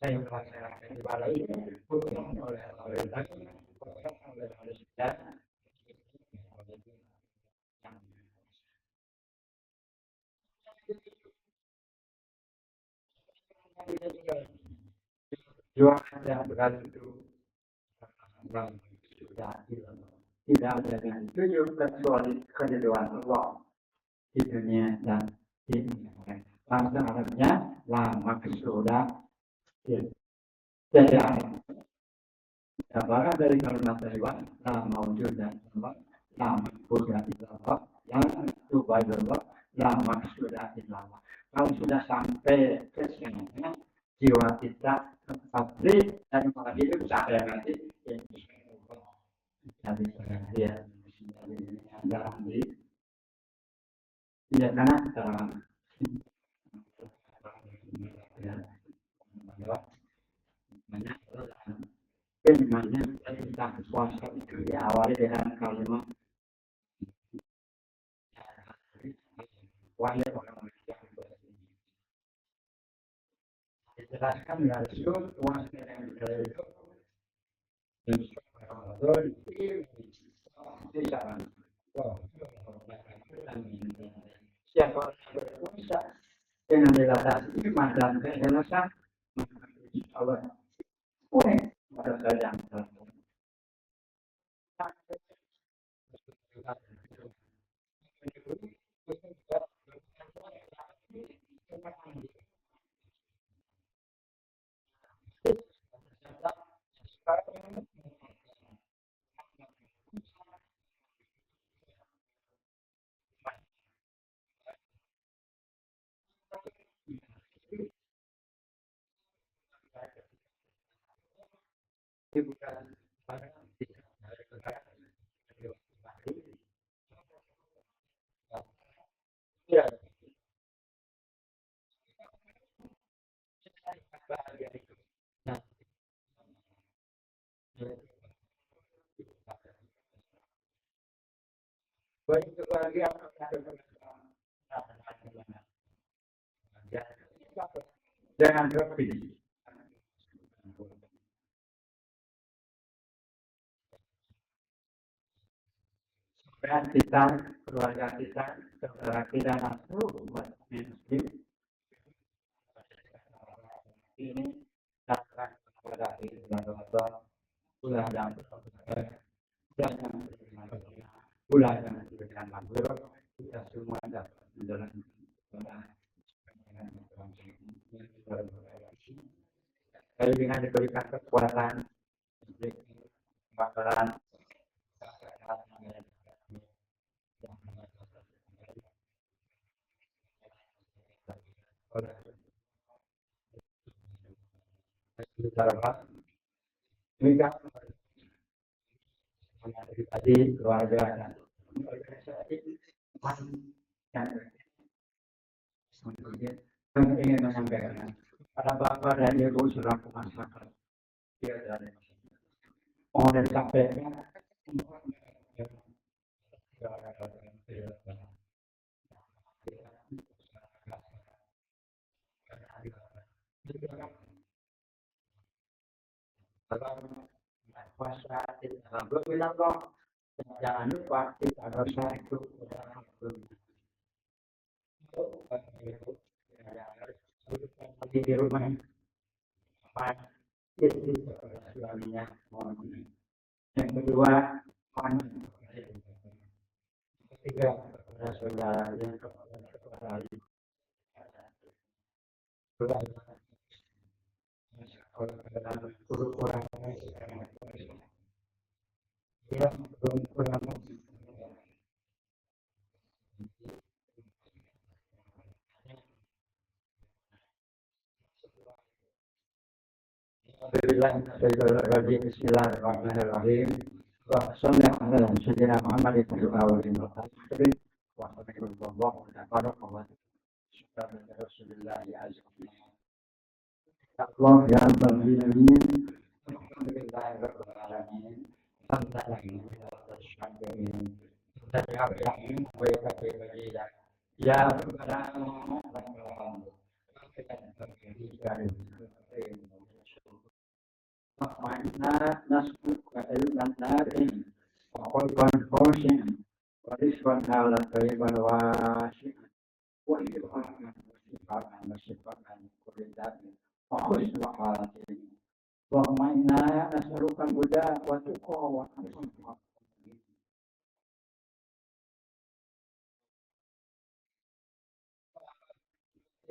saya melaksanakan ibadah ini bukan oleh pemerintah, bukan oleh manusia. Jualan yang berat itu tidak ada yang tujuh kecuali kehidupan Allah di dunia dan di dunia. Bahasa Arabnya lama kesudah jadi apakah dari kalimat Taiwan lama wujud dan lama sudah illallah yang itu baiklah lama sudah illallah. Kalau sudah sampai ke sini jiwa kita pabrik dan malah hidup sampai nanti jadi dia dalam diri dia karena dalam banyak tentang puasa itu diawali dengan kalimat wahai orang yang dijelaskan Rasul puasa yang itu siapa berpuasa dengan dilatasi iman dan keikhlasan Allah boleh pada saja jangan lebih supaya kita keluarga kita saudara kita langsung buat muslim ini datang kepada Allah bulan yang bulan yang diberikan makhluk kita semua dapat menjalankan Kalau dengan diberikan kekuatan, bakalan tadi keluarga dan organisasi yang ingin menyampaikan pada bapak dan ibu selaku masyarakat mohon disampaikan puasa dalam bilang kok jangan lupa kita dosa itu di rumah istri suaminya yang kedua Ketiga, kepada saudara yang kepada Bismillahirrahmanirrahim. Wassalamualaikum warahmatullahi wabarakatuh. Allah ya Rabbal Alamin. Alhamdulillahirrahmanirrahim. Ya Rabbal Alamin. Makna nasbuk wa ilman narin wa qalban khoshin wa rizqan halal tayyiban wasi'an wa ilman musibatan kulidatin wa khusnul halatin wa makna nasrukan huda wa tuqa wa husnul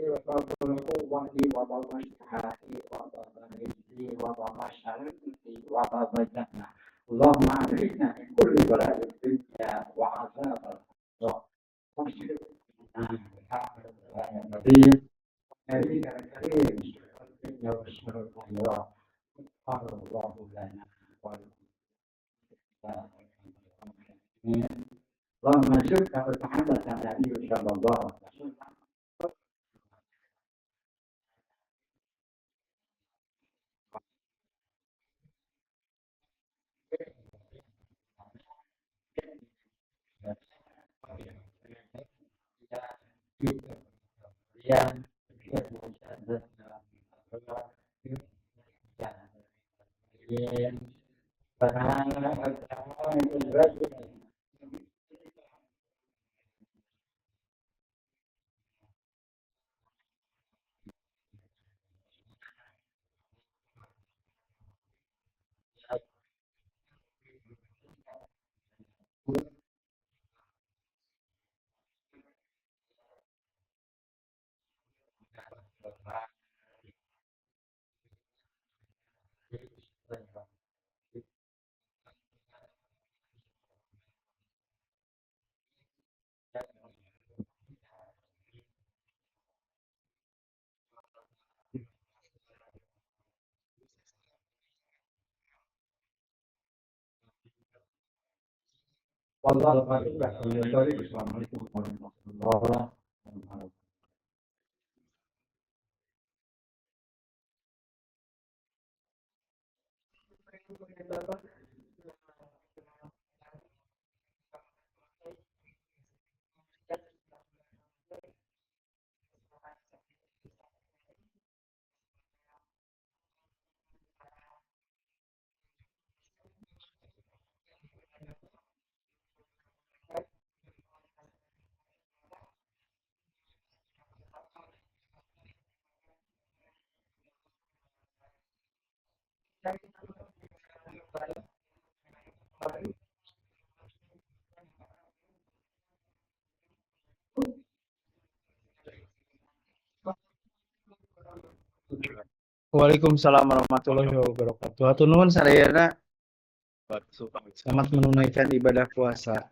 وبابل قوة وبابل شهادي وبابل رزقي وبابل شرقي وبابل جنة اللهم أعطنا من كل بلاء الدنيا وعذاب الآخرة واشفنا يا نبي نبينا الكريم الدنيا والشر الأخرى قال الله لنا اللهم شكرا وتحدث النبي صلى الله عليه وسلم Wallahu a'lam. Assalamualaikum warahmatullahi wabarakatuh. Waalaikumsalam warahmatullahi wabarakatuh. Hatur nuhun sadayana. Selamat menunaikan ibadah puasa.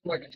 Bueno,